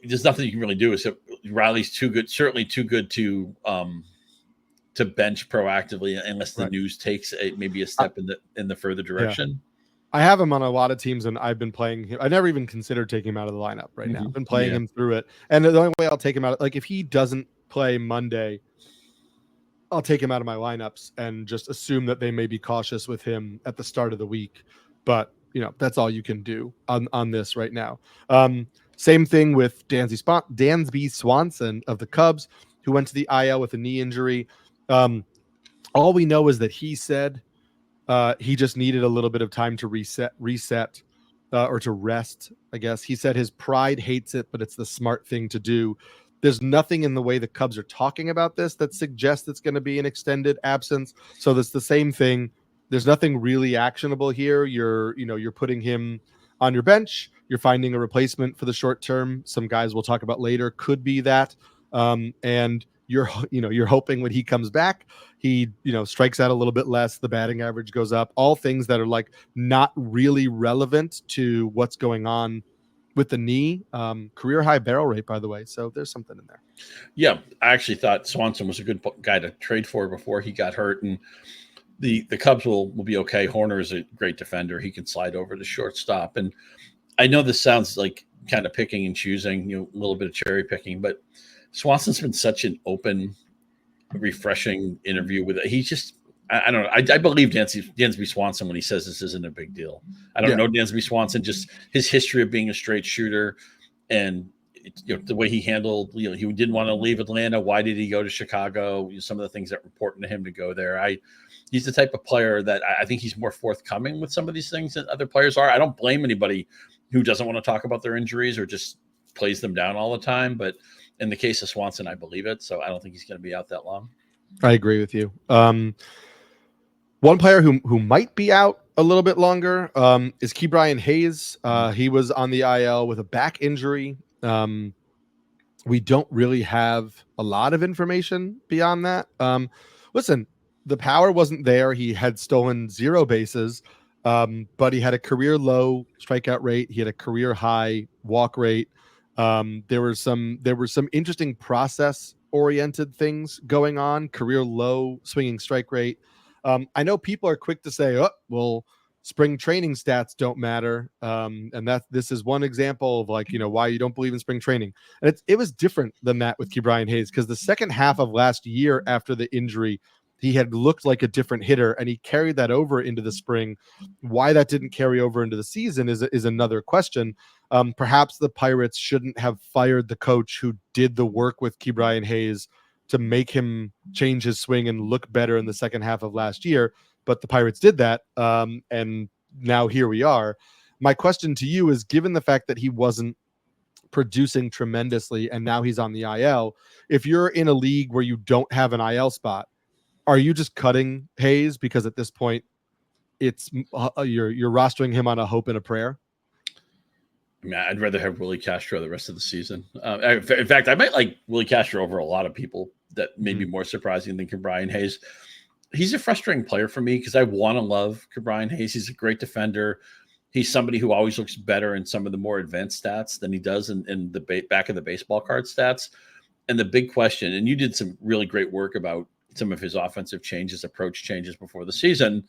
there's nothing you can really do. So Riley's too good, certainly too good to bench proactively unless the news takes maybe a step in the further direction. Yeah. I have him on a lot of teams, and I've been playing him. I never even considered taking him out of the lineup right now. I've been playing him through it. And the only way I'll take him out, if he doesn't play Monday, I'll take him out of my lineups and just assume that they may be cautious with him at the start of the week. But, that's all you can do on this right now. Same thing with Dansby Swanson of the Cubs, who went to the IL with a knee injury. All we know is that he said he just needed a little bit of time to reset or to rest, I guess. He said his pride hates it, but it's the smart thing to do. There's nothing in the way the Cubs are talking about this that suggests it's going to be an extended absence. So that's the same thing. There's nothing really actionable here. You're putting him on your bench. You're finding a replacement for the short term. Some guys we'll talk about later could be that. And you're hoping when he comes back, he, strikes out a little bit less. The batting average goes up. All things that are not really relevant to what's going on with the knee. Career high barrel rate, by the way. So there's something in there. Yeah, I actually thought Swanson was a good guy to trade for before he got hurt, and the Cubs will be okay. Horner is a great defender. He can slide over to shortstop. And I know this sounds like kind of picking and choosing, a little bit of cherry picking, but Swanson's been such an open, refreshing interview with it. He just, I don't know. I believe Dansby Swanson when he says this isn't a big deal. I don't know Dansby Swanson, just his history of being a straight shooter and the way he handled, he didn't want to leave Atlanta. Why did he go to Chicago? Some of the things that were important to him to go there. He's the type of player that I think he's more forthcoming with some of these things than other players are. I don't blame anybody who doesn't want to talk about their injuries or just plays them down all the time. But in the case of Swanson, I believe it. So I don't think he's going to be out that long. I agree with you. One player who might be out a little bit longer is Bryan Hayes. He was on the IL with a back injury. We don't really have a lot of information beyond that. Listen, the power wasn't there. He had stolen 0 bases, but he had a career low strikeout rate. He had a career high walk rate. There were some interesting process oriented things going on. Career low swinging strike rate. I know people are quick to say, "Oh, well, spring training stats don't matter," and this is one example of why you don't believe in spring training. And it was different than that with Bryan Hayes, because the second half of last year after the injury, he had looked like a different hitter, and he carried that over into the spring. Why that didn't carry over into the season is another question. Perhaps the Pirates shouldn't have fired the coach who did the work with Bryan Hayes to make him change his swing and look better in the second half of last year. But the Pirates did that, and now here we are. My question to you is, given the fact that he wasn't producing tremendously and now he's on the IL, if you're in a league where you don't have an IL spot, are you just cutting Hayes because at this point it's you're rostering him on a hope and a prayer? I mean, I'd rather have Willie Castro the rest of the season. In fact, I might like Willie Castro over a lot of people. That may be more surprising than Brian Hayes. He's a frustrating player for me because I want to love Brian Hayes. He's a great defender. He's somebody who always looks better in some of the more advanced stats than he does in the back of the baseball card stats. And the big question, and you did some really great work about some of his offensive changes, approach changes before the season,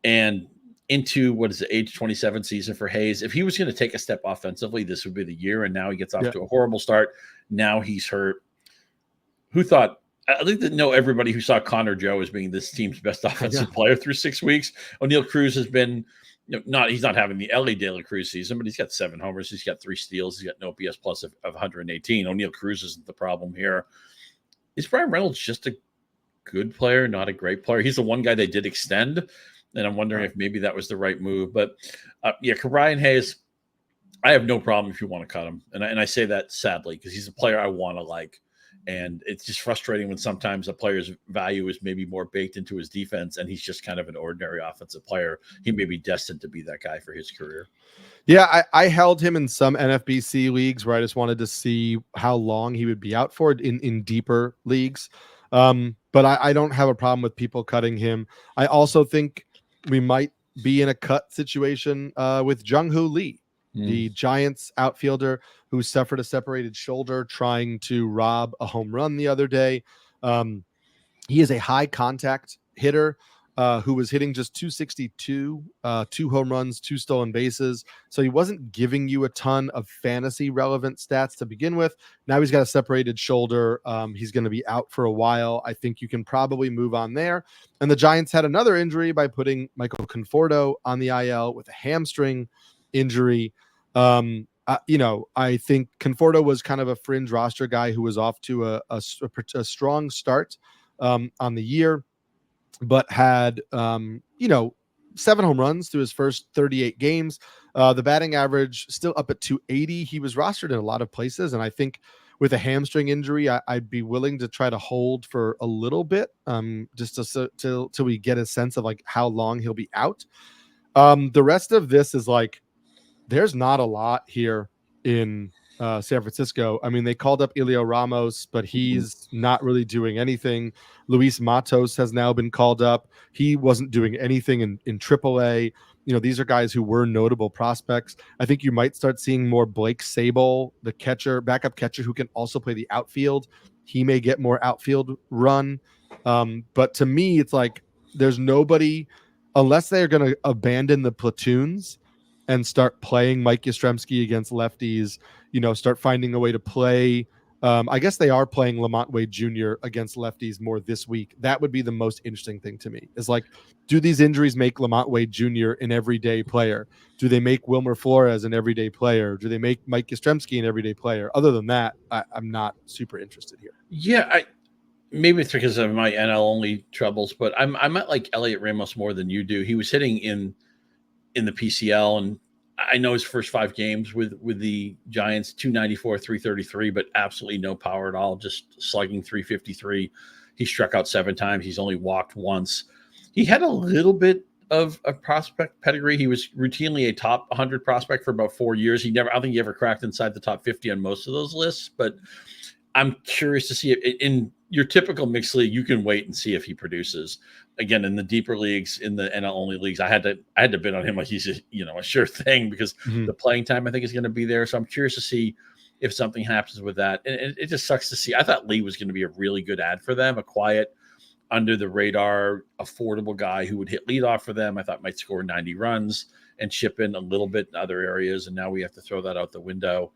and into what is the age 27 season for Hayes. If he was going to take a step offensively, this would be the year. And now he gets off to a horrible start. Now he's hurt. Who thought? I think that everybody who saw Connor Joe as being this team's best offensive player through 6 weeks. O'Neal Cruz has been he's not having the Ellie De La Cruz season, but he's got 7 homers. He's got 3 steals. He's got an OPS plus of 118. O'Neal Cruz isn't the problem here. Is Bryan Reynolds just a good player, not a great player? He's the one guy they did extend. And I'm wondering if maybe that was the right move. But Brian Hayes, I have no problem if you want to cut him. And I say that sadly because he's a player I want to like. And it's just frustrating when sometimes a player's value is maybe more baked into his defense and he's just kind of an ordinary offensive player. He may be destined to be that guy for his career. Yeah, I held him in some NFBC leagues where I just wanted to see how long he would be out for in deeper leagues. But I don't have a problem with people cutting him. I also think we might be in a cut situation with Jung-Hoo Lee, the Giants outfielder who suffered a separated shoulder trying to rob a home run the other day. He is a high contact hitter who was hitting just 262, 2 home runs, 2 stolen bases. So he wasn't giving you a ton of fantasy relevant stats to begin with. Now he's got a separated shoulder. He's going to be out for a while. I think you can probably move on there. And the Giants had another injury by putting Michael Conforto on the IL with a hamstring injury. I think Conforto was kind of a fringe roster guy who was off to a strong start on the year, but had 7 home runs through his first 38 games. The batting average still up at 280. He was rostered in a lot of places, and I think with a hamstring injury, I'd be willing to try to hold for a little bit, just till we get a sense of like how long he'll be out. The rest of this is like, there's not a lot here in San Francisco. I mean, they called up Elio Ramos, but he's not really doing anything. Luis Matos has now been called up. He wasn't doing anything in AAA. These are guys who were notable prospects. I think you might start seeing more Blake Sable, the backup catcher who can also play the outfield. He may get more outfield run. But to me, it's like there's nobody, unless they're going to abandon the platoons and start playing Mike Yastrzemski against lefties, start finding a way to play. I guess they are playing Lamont Wade Jr. against lefties more this week. That would be the most interesting thing to me, is like, do these injuries make Lamont Wade Jr. an everyday player? Do they make Wilmer Flores an everyday player? Do they make Mike Yastrzemski an everyday player? Other than that, I'm not super interested here. Yeah, maybe it's because of my NL only troubles, but I might like Elliot Ramos more than you do. He was hitting in the PCL, and I know his first 5 games with the Giants, 294, 333, but absolutely no power at all, just slugging 353. He struck out 7 times. He's only walked once. He had a little bit of a prospect pedigree. He was routinely a top 100 prospect for about 4 years. I don't think he ever cracked inside the top 50 on most of those lists, but I'm curious to see if in your typical mixed league, you can wait and see if he produces. Again, in the deeper leagues, in the NL only leagues, I had to bid on him like he's a sure thing, because the playing time I think is going to be there. So I'm curious to see if something happens with that. And it just sucks to see. I thought Lee was going to be a really good ad for them, a quiet, under the radar, affordable guy who would hit leadoff for them. I thought might score 90 runs and chip in a little bit in other areas. And now we have to throw that out the window.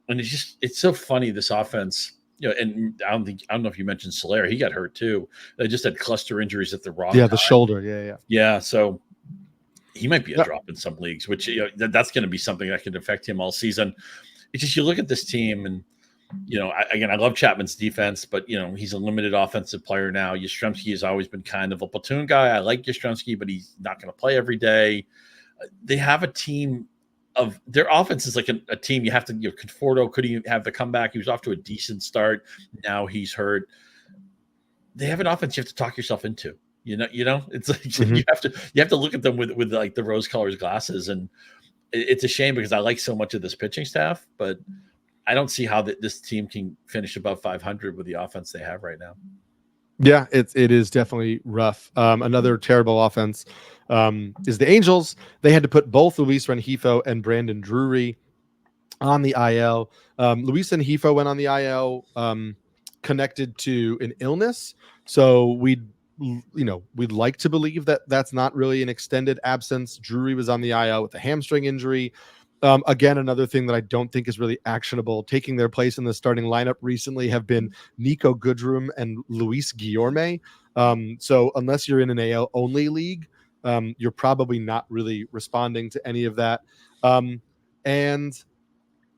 And it's so funny, this offense. And I don't know if you mentioned Soler. He got hurt too. They just had cluster injuries at the wrong time. The shoulder. Yeah. So he might be a drop in some leagues, which that's going to be something that could affect him all season. It's just, you look at this team, and I love Chapman's defense, but he's a limited offensive player now. Yastrzemski has always been kind of a platoon guy. I like Yastrzemski, but he's not going to play every day. they have a team of their offense is like a team. You have to, Conforto couldn't have the comeback. He was off to a decent start. Now he's hurt. They have an offense you have to talk yourself into. It's like you have to look at them with like the rose-colored glasses, and it's a shame because I like so much of this pitching staff, but I don't see how this team can finish above 500 with the offense they have right now. Yeah, it is definitely rough. Another terrible offense is the Angels. They had to put both Luis Rengifo and Brandon Drury on the IL. Luis Rengifo went on the IL connected to an illness, so we'd like to believe that that's not really an extended absence. Drury was on the IL with a hamstring injury. Again, another thing that I don't think is really actionable. Taking their place in the starting lineup recently have been Nico Goodrum and Luis Guillorme. So unless you're in an AL only league, you're probably not really responding to any of that. And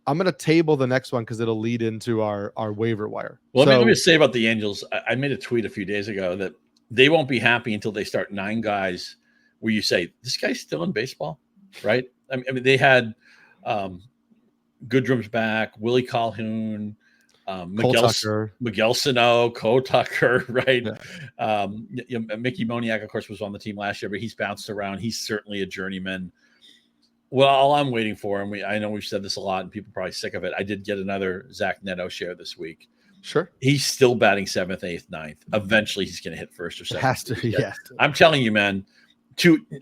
I'm going to table the next one because it'll lead into our waiver wire. Well, let me say about the Angels. I made a tweet a few days ago that they won't be happy until they start 9 guys where you say, this guy's still in baseball, right? I mean, they had Goodrum's back, Willie Calhoun, Miguel Sano, Cole Tucker, right? Yeah. Mickey Moniak, of course, was on the team last year, but he's bounced around. He's certainly a journeyman. Well, all I'm waiting for, and I know we've said this a lot, and people are probably sick of it. I did get another Zach Neto share this week. Sure. He's still batting 7th, 8th, 9th. Eventually, he's going to hit 1st or 2nd. Has to, yes. I'm telling you, man.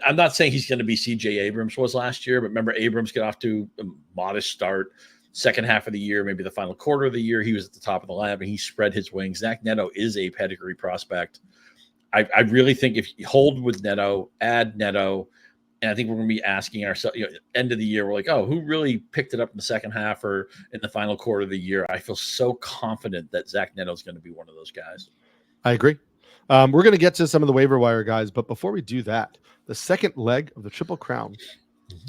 I'm not saying he's going to be CJ Abrams was last year, but remember Abrams got off to a modest start. Second half of the year, maybe the final quarter of the year, he was at the top of the lineup and he spread his wings. Zach Neto is a pedigree prospect. I really think if you hold with Neto, add Neto, and I think we're going to be asking ourselves, end of the year, we're like, oh, who really picked it up in the second half or in the final quarter of the year? I feel so confident that Zach Neto is going to be one of those guys. I agree. We're going to get to some of the waiver wire guys, but before we do that, the second leg of the Triple Crown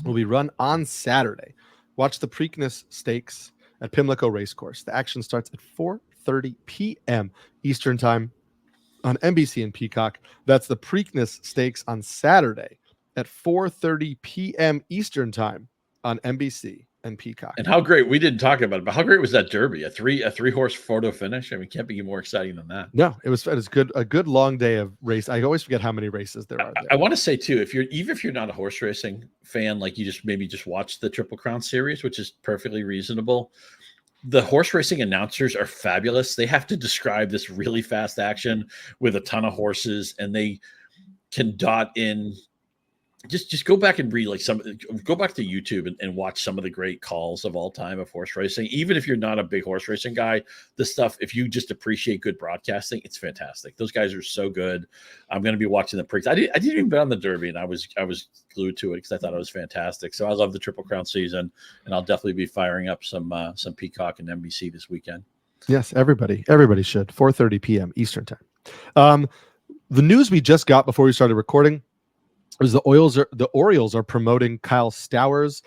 will be run on Saturday. Watch the Preakness Stakes at Pimlico Racecourse. The action starts at 4:30 p.m. Eastern Time on NBC and Peacock. That's the Preakness Stakes on Saturday at 4:30 p.m. Eastern Time on NBC and Peacock. And how great, we didn't talk about it, but how great was that Derby? A three horse photo finish. I mean, can't be more exciting than that. No, it was good. A good long day of race. I always forget how many races there are. I want to say too, if you're not a horse racing fan, like you just watch the Triple Crown series, which is perfectly reasonable. The horse racing announcers are fabulous. They have to describe this really fast action with a ton of horses, and they can dot in. Just go back and read go back to YouTube and watch some of the great calls of all time of horse racing. Even if you're not a big horse racing guy, the stuff, if you just appreciate good broadcasting, it's fantastic. Those guys are so good. I'm going to be watching the Prix. I didn't even bet on the Derby, and I was glued to it because I thought it was fantastic. So I love the Triple Crown season, and I'll definitely be firing up some Peacock and NBC this weekend. Yes, everybody should. 4:30 p.m. Eastern Time. The news we just got before we started recording is the Orioles are promoting Kyle Stowers.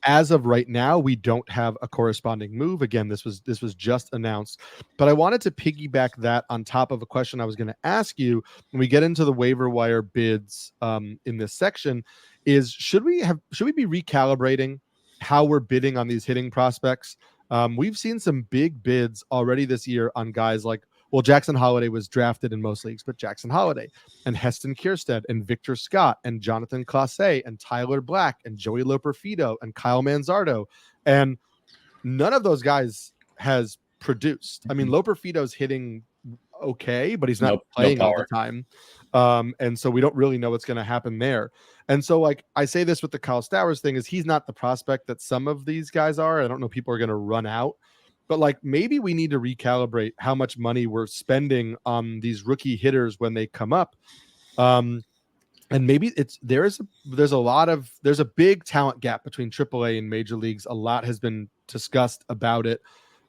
As of right now, we don't have a corresponding move. Again, this was just announced, but I wanted to piggyback that on top of a question I was going to ask you when we get into the waiver wire bids in this section. Is should we be recalibrating how we're bidding on these hitting prospects? We've seen some big bids already this year on guys like, well, Jackson Holliday was drafted in most leagues, but Jackson Holliday and Heston Kjerstad and Victor Scott and Jonathan Clase and Tyler Black and Joey Loperfido and Kyle Manzardo. And none of those guys has produced. I mean, Loperfido's hitting okay, but he's not playing all the time. And so we don't really know what's going to happen there. And so, like, I say this with the Kyle Stowers thing is he's not the prospect that some of these guys are. I don't know, people are going to run out. But like maybe we need to recalibrate how much money we're spending on these rookie hitters when they come up. And maybe there's a big talent gap between AAA and major leagues. A lot has been discussed about it.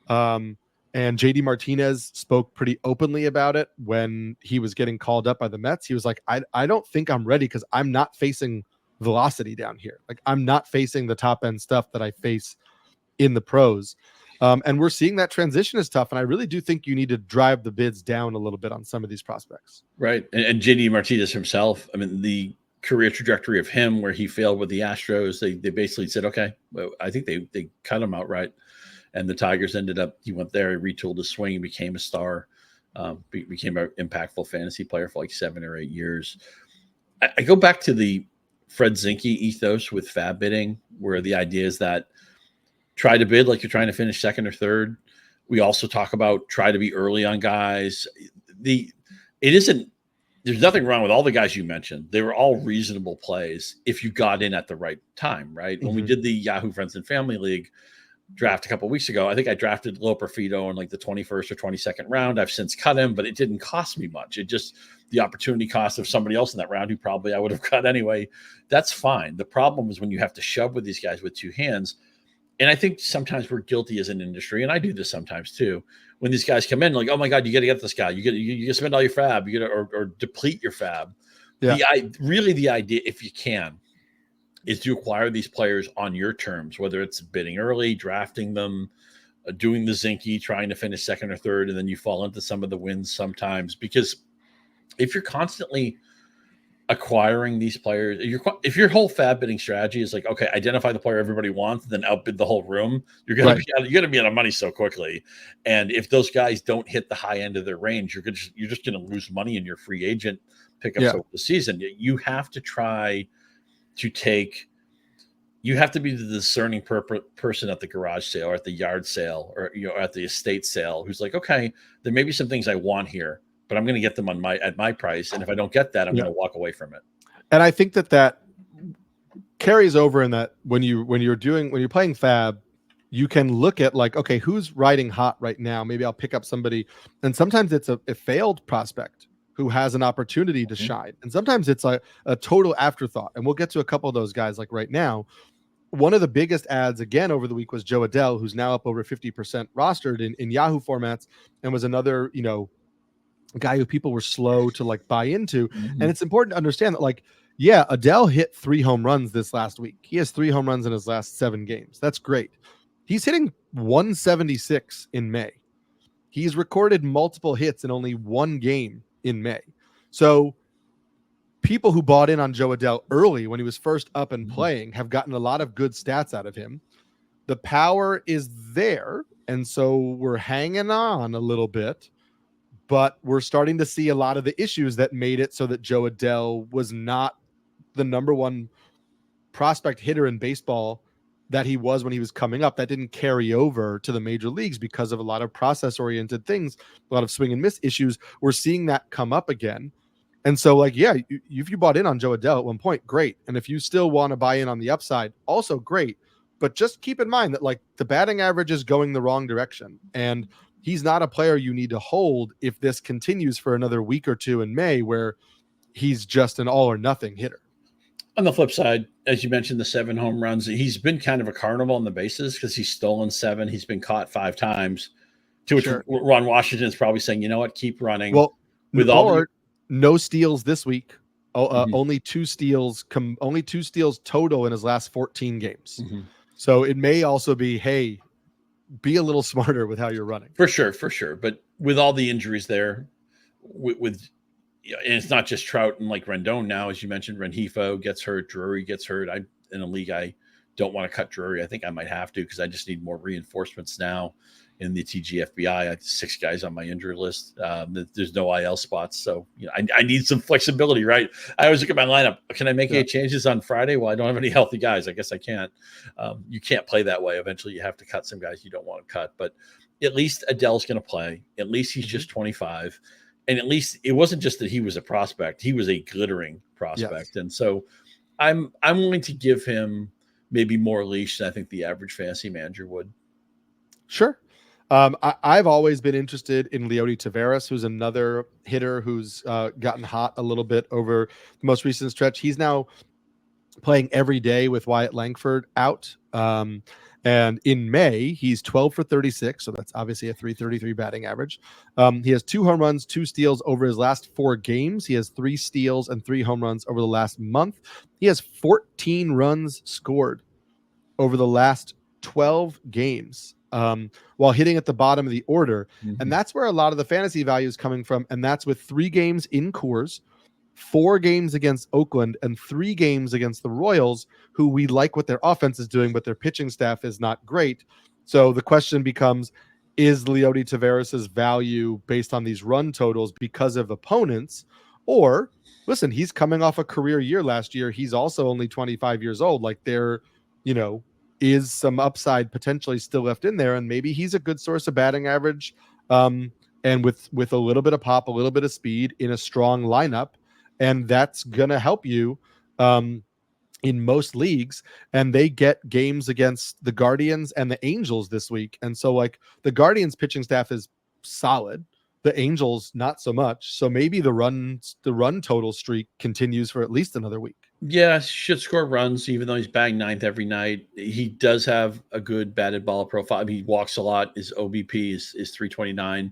And JD Martinez spoke pretty openly about it when he was getting called up by the Mets. He was like, I don't think I'm ready because I'm not facing velocity down here. Like I'm not facing the top end stuff that I face in the pros. And we're seeing that transition is tough. And I really do think you need to drive the bids down a little bit on some of these prospects. Right. And JD Martinez himself, I mean, career trajectory of him where he failed with the Astros. They basically said, okay, well, I think they cut him outright. And the Tigers he went there, he retooled his swing and became a star, became an impactful fantasy player for like 7 or 8 years. I go back to the Fred Zinke ethos with fab bidding, where the idea is that try to bid like you're trying to finish second or third. We also talk about try to be early on guys. There's nothing wrong with all the guys you mentioned. They were all reasonable plays if you got in at the right time, right? Mm-hmm. When we did the Yahoo Friends and Family League draft a couple of weeks ago, I think I drafted Loper Fido in like the 21st or 22nd round. I've since cut him, but it didn't cost me much. It just the opportunity cost of somebody else in that round who probably I would have cut anyway. That's fine. The problem is when you have to shove with these guys with two hands. And I think sometimes we're guilty as an industry, and I do this sometimes too. When these guys come in, like, oh my God, you got to get this guy. You spend all your fab, you got to or deplete your fab. Yeah. The idea, if you can, is to acquire these players on your terms, whether it's bidding early, drafting them, doing the Zinke, trying to finish second or third, and then you fall into some of the wins sometimes. Because if you're constantly acquiring these players, if your whole fab bidding strategy is like, okay, identify the player everybody wants, then outbid the whole room, you're gonna be out of money so quickly. And if those guys don't hit the high end of their range, you're just gonna lose money in your free agent pickups over the season. You have to try to you have to be the discerning person at the garage sale or at the yard sale or at the estate sale who's like, okay, there may be some things I want here, but I'm going to get them at my price. And if I don't get that, I'm going to walk away from it. And I think that carries over in that when you're playing fab, you can look at like, okay, who's riding hot right now? Maybe I'll pick up somebody. And sometimes it's a failed prospect who has an opportunity to shine. And sometimes it's a total afterthought. And we'll get to a couple of those guys like right now. One of the biggest ads again over the week was Joe Adell, who's now up over 50% rostered in Yahoo formats and was another, guy who people were slow to like buy into. Mm-hmm. And it's important to understand that like, yeah, Adell hit 3 home runs this last week. He has 3 home runs in his last 7 games. That's great. He's hitting 176 in May. He's recorded multiple hits in only 1 game in May. So people who bought in on Joe Adell early when he was first up and playing have gotten a lot of good stats out of him. The power is there. And so we're hanging on a little bit. But we're starting to see a lot of the issues that made it so that Joe Adell was not the number 1 prospect hitter in baseball that he was when he was coming up. That didn't carry over to the major leagues because of a lot of process-oriented things, a lot of swing and miss issues. We're seeing that come up again. And so, like, yeah, if you bought in on Joe Adell at one point, great. And if you still want to buy in on the upside, also great. But just keep in mind that, like, the batting average is going the wrong direction. And he's not a player you need to hold if this continues for another week or 2 in May, where he's just an all or nothing hitter. On the flip side, as you mentioned, the 7 home runs, he's been kind of a carnival on the bases because he's stolen 7. He's been caught 5 times. To which Ron Washington is probably saying, you know what, keep running. Well, no steals this week. Only 2 steals. Only 2 steals total in his last 14 games. Mm-hmm. So it may also be, hey, be a little smarter with how you're running. For sure. But with all the injuries there, and it's not just Trout and like Rendon now, as you mentioned, Rengifo gets hurt, Drury gets hurt. In a league, I don't want to cut Drury. I think I might have to because I just need more reinforcements now in the TGFBI. I have 6 guys on my injury list. There's no IL spots. So I need some flexibility, right? I always look at my lineup. Can I make any changes on Friday? Well, I don't have any healthy guys. I guess I can't. You can't play that way. Eventually you have to cut some guys you don't want to cut. But at least Adell's going to play. At least he's just 25. And at least it wasn't just that he was a prospect. He was a glittering prospect. Yes. And so I'm willing to give him maybe more leash than I think the average fantasy manager would. Sure. I've always been interested in Leody Taveras, who's another hitter who's gotten hot a little bit over the most recent stretch. He's now playing every day with Wyatt Langford out. And in May, he's 12 for 36. So that's obviously a 333 batting average. He has 2 home runs, 2 steals over his last 4 games. He has 3 steals and 3 home runs over the last month. He has 14 runs scored over the last 12 games. While hitting at the bottom of the order. Mm-hmm. And that's where a lot of the fantasy value is coming from. And that's with 3 games in Coors, 4 games against Oakland and 3 games against the Royals, who we like what their offense is doing, but their pitching staff is not great. So the question becomes, is Leody Taveras' value based on these run totals because of opponents? Or, listen, he's coming off a career year last year. He's also only 25 years old. Like, there, is some upside potentially still left in there, and maybe he's a good source of batting average. And with a little bit of pop, a little bit of speed in a strong lineup, and that's gonna help you in most leagues. And they get games against the Guardians and the Angels this week, and so like the Guardians pitching staff is solid, the Angels not so much. So maybe the run total streak continues for at least another week. Yeah, should score runs, even though he's batting 9th every night. He does have a good batted ball profile. I mean, he walks a lot. His OBP is 329.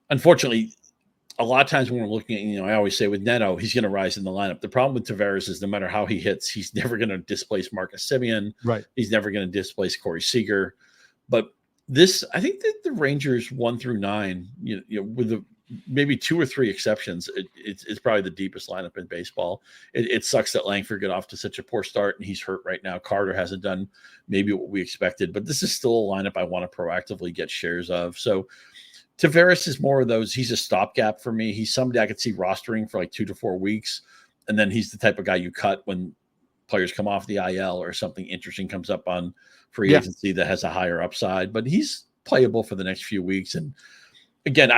Unfortunately, a lot of times when we're looking at, I always say with Neto, he's going to rise in the lineup. The problem with Taveras is no matter how he hits, he's never going to displace Marcus Semien. Right. He's never going to displace Corey Seager. But this, I think that the Rangers 1 through 9, with maybe 2 or 3 exceptions, it's probably the deepest lineup in baseball. It sucks that Langford got off to such a poor start and he's hurt right now. Carter hasn't done maybe what we expected, but this is still a lineup I want to proactively get shares of. So Taveras is more of those. He's a stopgap for me. He's somebody I could see rostering for like 2 to 4 weeks. And then he's the type of guy you cut when players come off the IL or something interesting comes up on free agency that has a higher upside, but he's playable for the next few weeks. And again,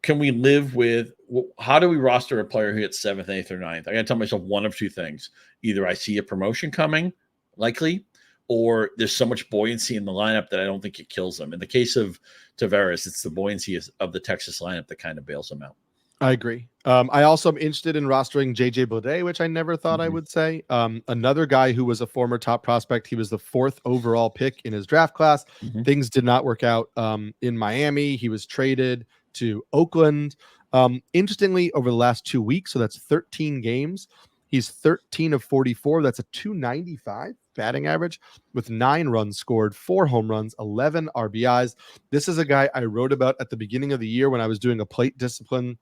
can we live with, how do we roster a player who hits 7th, 8th, or 9th? I got to tell myself one of 2 things. Either I see a promotion coming, likely, or there's so much buoyancy in the lineup that I don't think it kills them. In the case of Taveras, it's the buoyancy of the Texas lineup that kind of bails them out. I agree. I also am interested in rostering JJ Bleday, which I never thought I would say. Another guy who was a former top prospect. He was the 4th overall pick in his draft class. Things did not work out in Miami. He was traded to Oakland. Interestingly, over the last 2 weeks, so that's 13 games, he's 13 of 44. That's a 295 batting average with 9 runs scored, 4 home runs, 11 RBIs. This is a guy I wrote about at the beginning of the year when I was doing a plate discipline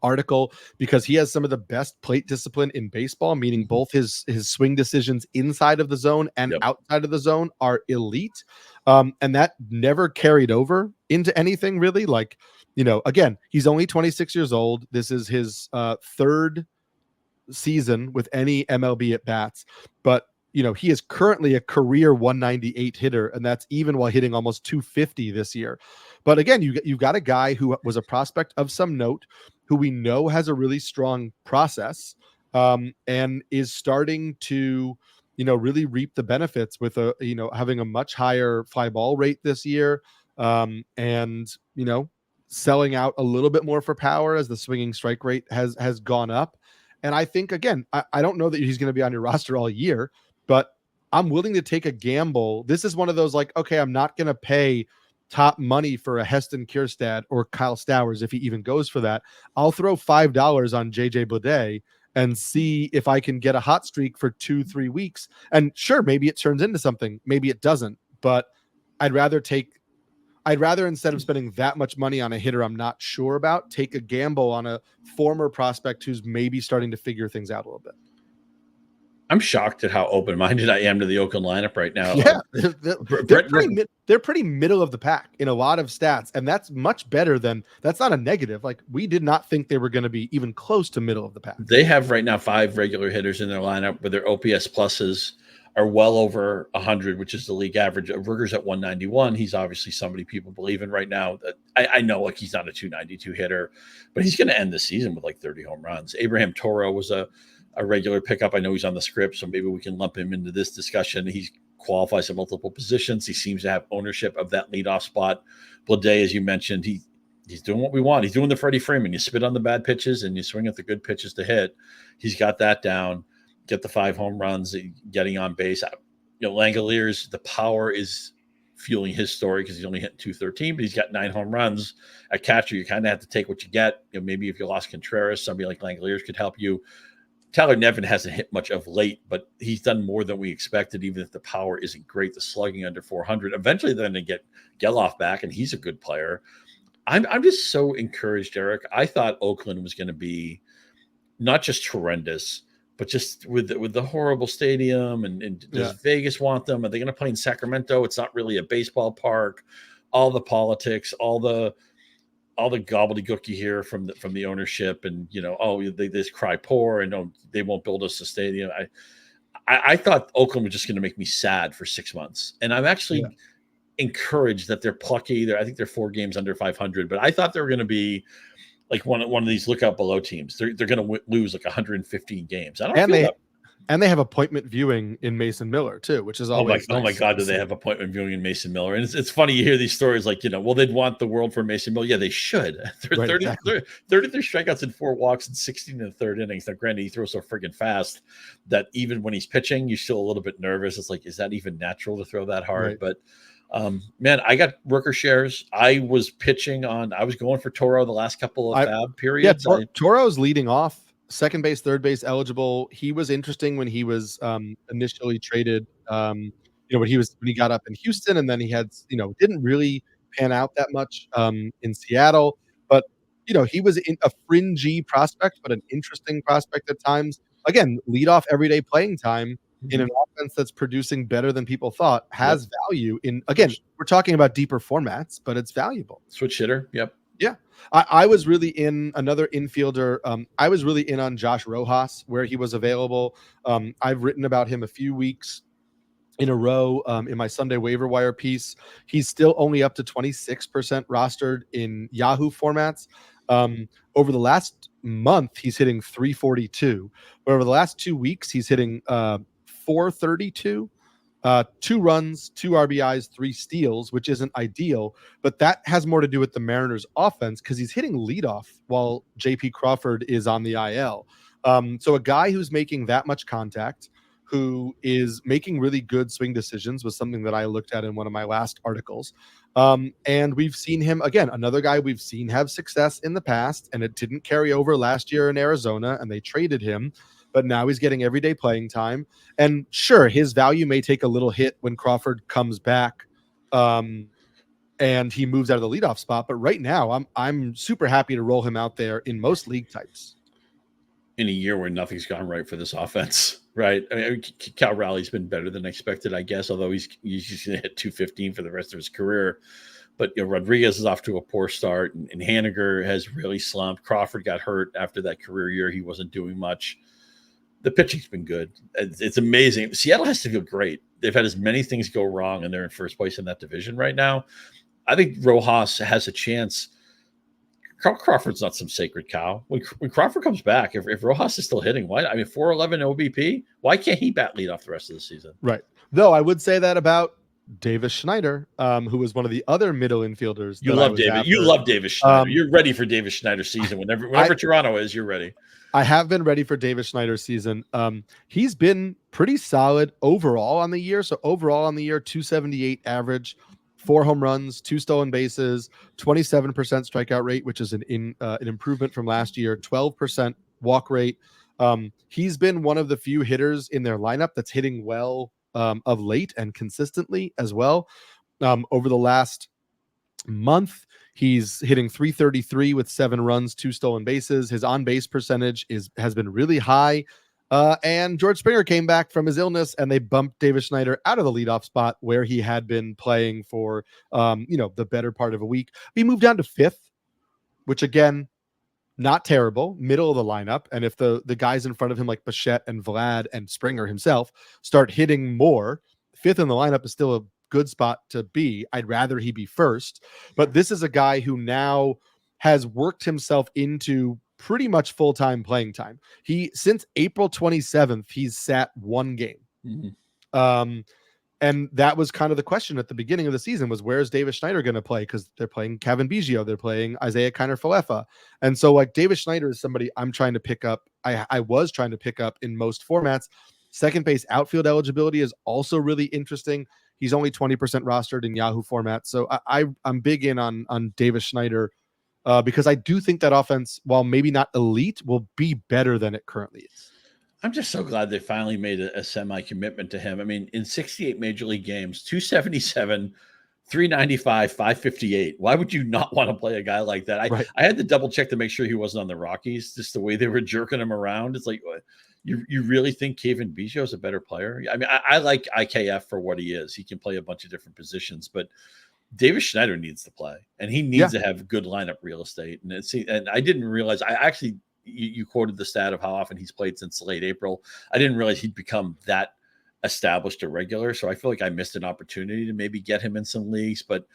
article, because he has some of the best plate discipline in baseball, meaning both his swing decisions inside of the zone and outside of the zone are elite. And that never carried over into anything really. Like, again, he's only 26 years old. This is his 3rd season with any MLB at bats, but he is currently a career 198 hitter, and that's even while hitting almost 250 this year. But again, you've got a guy who was a prospect of some note, who we know has a really strong process, and is starting to, really reap the benefits with having a much higher fly ball rate this year, and selling out a little bit more for power as the swinging strike rate has gone up. And I think, again, I don't know that he's going to be on your roster all year, but I'm willing to take a gamble. This is one of those, like, okay, I'm not going to pay top money for a Heston Kjerstad or Kyle Stowers if he even goes for that. I'll throw $5 on JJ Bleday and see if I can get a hot streak for 2-3 weeks. And sure, maybe it turns into something, maybe it doesn't, but I'd rather, instead of spending that much money on a hitter I'm not sure about, take a gamble on a former prospect who's maybe starting to figure things out a little bit. I'm shocked at how open-minded I am to the Oakland lineup right now. Yeah, they're pretty middle of the pack in a lot of stats, and that's much better than, that's not a negative. Like, we did not think they were going to be even close to middle of the pack. They have right now 5 regular hitters in their lineup, but their OPS pluses are well over 100, which is the league average. Ruger's at 191. He's obviously somebody people believe in right now. That I know, like, he's not a 292 hitter, but he's going to end the season with like 30 home runs. Abraham Toro was a regular pickup. I know he's on the script, so maybe we can lump him into this discussion. He qualifies at multiple positions. He seems to have ownership of that leadoff spot. Bleday, as you mentioned, he's doing what we want. He's doing the Freddie Freeman. You spit on the bad pitches and you swing at the good pitches to hit. He's got that down. Get the 5 home runs, getting on base. Langoliers, the power is fueling his story because he's only hitting 213, but he's got 9 home runs. At catcher, you kind of have to take what you get. Maybe if you lost Contreras, somebody like Langoliers could help you. Tyler Nevin hasn't hit much of late, but he's done more than we expected, even if the power isn't great. The slugging under 400. Eventually, they're going to get Geloff back, and he's a good player. I'm just so encouraged, Eric. I thought Oakland was going to be not just horrendous, but just with the horrible stadium. And does Vegas want them? Are they going to play in Sacramento? It's not really a baseball park. All the politics, all the gobbledygook you hear from the ownership, and they just cry poor and they won't build us a stadium. I thought Oakland was just going to make me sad for 6 months, and I'm actually encouraged that they're plucky. I think they're 4 games under 500, but I thought they were going to be like one of these lookout below teams. They're going to lose like 115 games. I don't feel that. And they have appointment viewing in Mason Miller too, which is always oh my God, do they have appointment viewing in Mason Miller? And it's funny, you hear these stories like, well, they'd want the world for Mason Miller. Yeah, they should. They're 33 strikeouts and 4 walks and 16 in the third innings. Now, granted, he throws so friggin' fast that even when he's pitching, you're still a little bit nervous. It's like, is that even natural to throw that hard? Right. But man, I got Rooker shares. I was going for Toro the last couple of fab periods. Yeah, Toro's leading off. Second base, third base eligible. He was interesting when he was initially traded. When he got up in Houston, and then he had didn't really pan out that much in Seattle. But he was a fringy prospect, but an interesting prospect at times. Again, leadoff everyday playing time in an offense that's producing better than people thought has value. Again, we're talking about deeper formats, but it's valuable. Switch hitter. Yep. Yeah. I was really in another infielder. I was really in on Josh Rojas where he was available. I've written about him a few weeks in a row in my Sunday waiver wire piece. He's still only up to 26% rostered in Yahoo formats. Over the last month, he's hitting 342. But over the last 2 weeks, he's hitting 432. 2 runs, 2 RBIs, 3 steals, which isn't ideal, but that has more to do with the Mariners offense because he's hitting leadoff while JP Crawford is on the IL. So a guy who's making that much contact, who is making really good swing decisions, was something that I looked at in one of my last articles. And we've seen him, again, another guy we've seen have success in the past, and it didn't carry over last year in Arizona, and they traded him. But now he's getting everyday playing time. And sure, his value may take a little hit when Crawford comes back and he moves out of the leadoff spot. But right now, I'm super happy to roll him out there in most league types. In a year where nothing's gone right for this offense, right? I mean, Cal Raleig's been better than expected, I guess, although he's just going to hit 215 for the rest of his career. But Rodriguez is off to a poor start, and Haniger has really slumped. Crawford got hurt after that career year. He wasn't doing much. The pitching's been good. It's amazing. Seattle has to feel great. They've had as many things go wrong, and they're in first place in that division right now. I think Rojas has a chance. Crawford's not some sacred cow. When Crawford comes back, if Rojas is still hitting, why? I mean, 411 OBP. Why can't he bat lead off the rest of the season? Right. Though I would say that about Davis Schneider, who was one of the other middle infielders. You love Davis. You love Davis Schneider. You're ready for Davis Schneider's season. Whenever Toronto is, you're ready. I have been ready for Davis Schneider's season. He's been pretty solid overall on the year. So overall on the year, 278 average, 4 home runs, 2 stolen bases, 27% strikeout rate, which is an improvement from last year, 12% walk rate. He's been one of the few hitters in their lineup that's hitting well of late and consistently as well. Over the last month, he's hitting 333 with 7 runs, 2 stolen bases. His on-base percentage has been really high. And George Springer came back from his illness, and they bumped Davis Schneider out of the leadoff spot where he had been playing for the better part of a week. He moved down to 5th, which again, not terrible, middle of the lineup. And if the guys in front of him like Bichette and Vlad and Springer himself start hitting more, 5th in the lineup is still a good spot to be. I'd rather he be 1st, but this is a guy who now has worked himself into pretty much full-time playing time. Since April 27th, he's sat 1 game. Mm-hmm. And that was kind of the question at the beginning of the season was, where's Davis Schneider going to play? Because they're playing Kevin Biggio, they're playing Isaiah Kiner-Falefa. And so like Davis Schneider is somebody I'm trying to pick up. I was trying to pick up in most formats. Second base outfield eligibility is also really interesting. He's only 20% rostered in Yahoo format. So I'm big in on Davis Schneider because I do think that offense, while maybe not elite, will be better than it currently is. I'm just so glad they finally made a semi-commitment to him. I mean, in 68 major league games, 277, 395, 558. Why would you not want to play a guy like that? Right. I had to double check to make sure he wasn't on the Rockies, just the way they were jerking him around. It's like, you really think Kevin Biggio is a better player? I mean, I like IKF for what he is. He can play a bunch of different positions, but Davis Schneider needs to play, and he needs to have good lineup real estate. And I didn't realize, you quoted the stat of how often he's played since late April. I didn't realize he'd become that established a regular, so I feel like I missed an opportunity to maybe get him in some leagues. But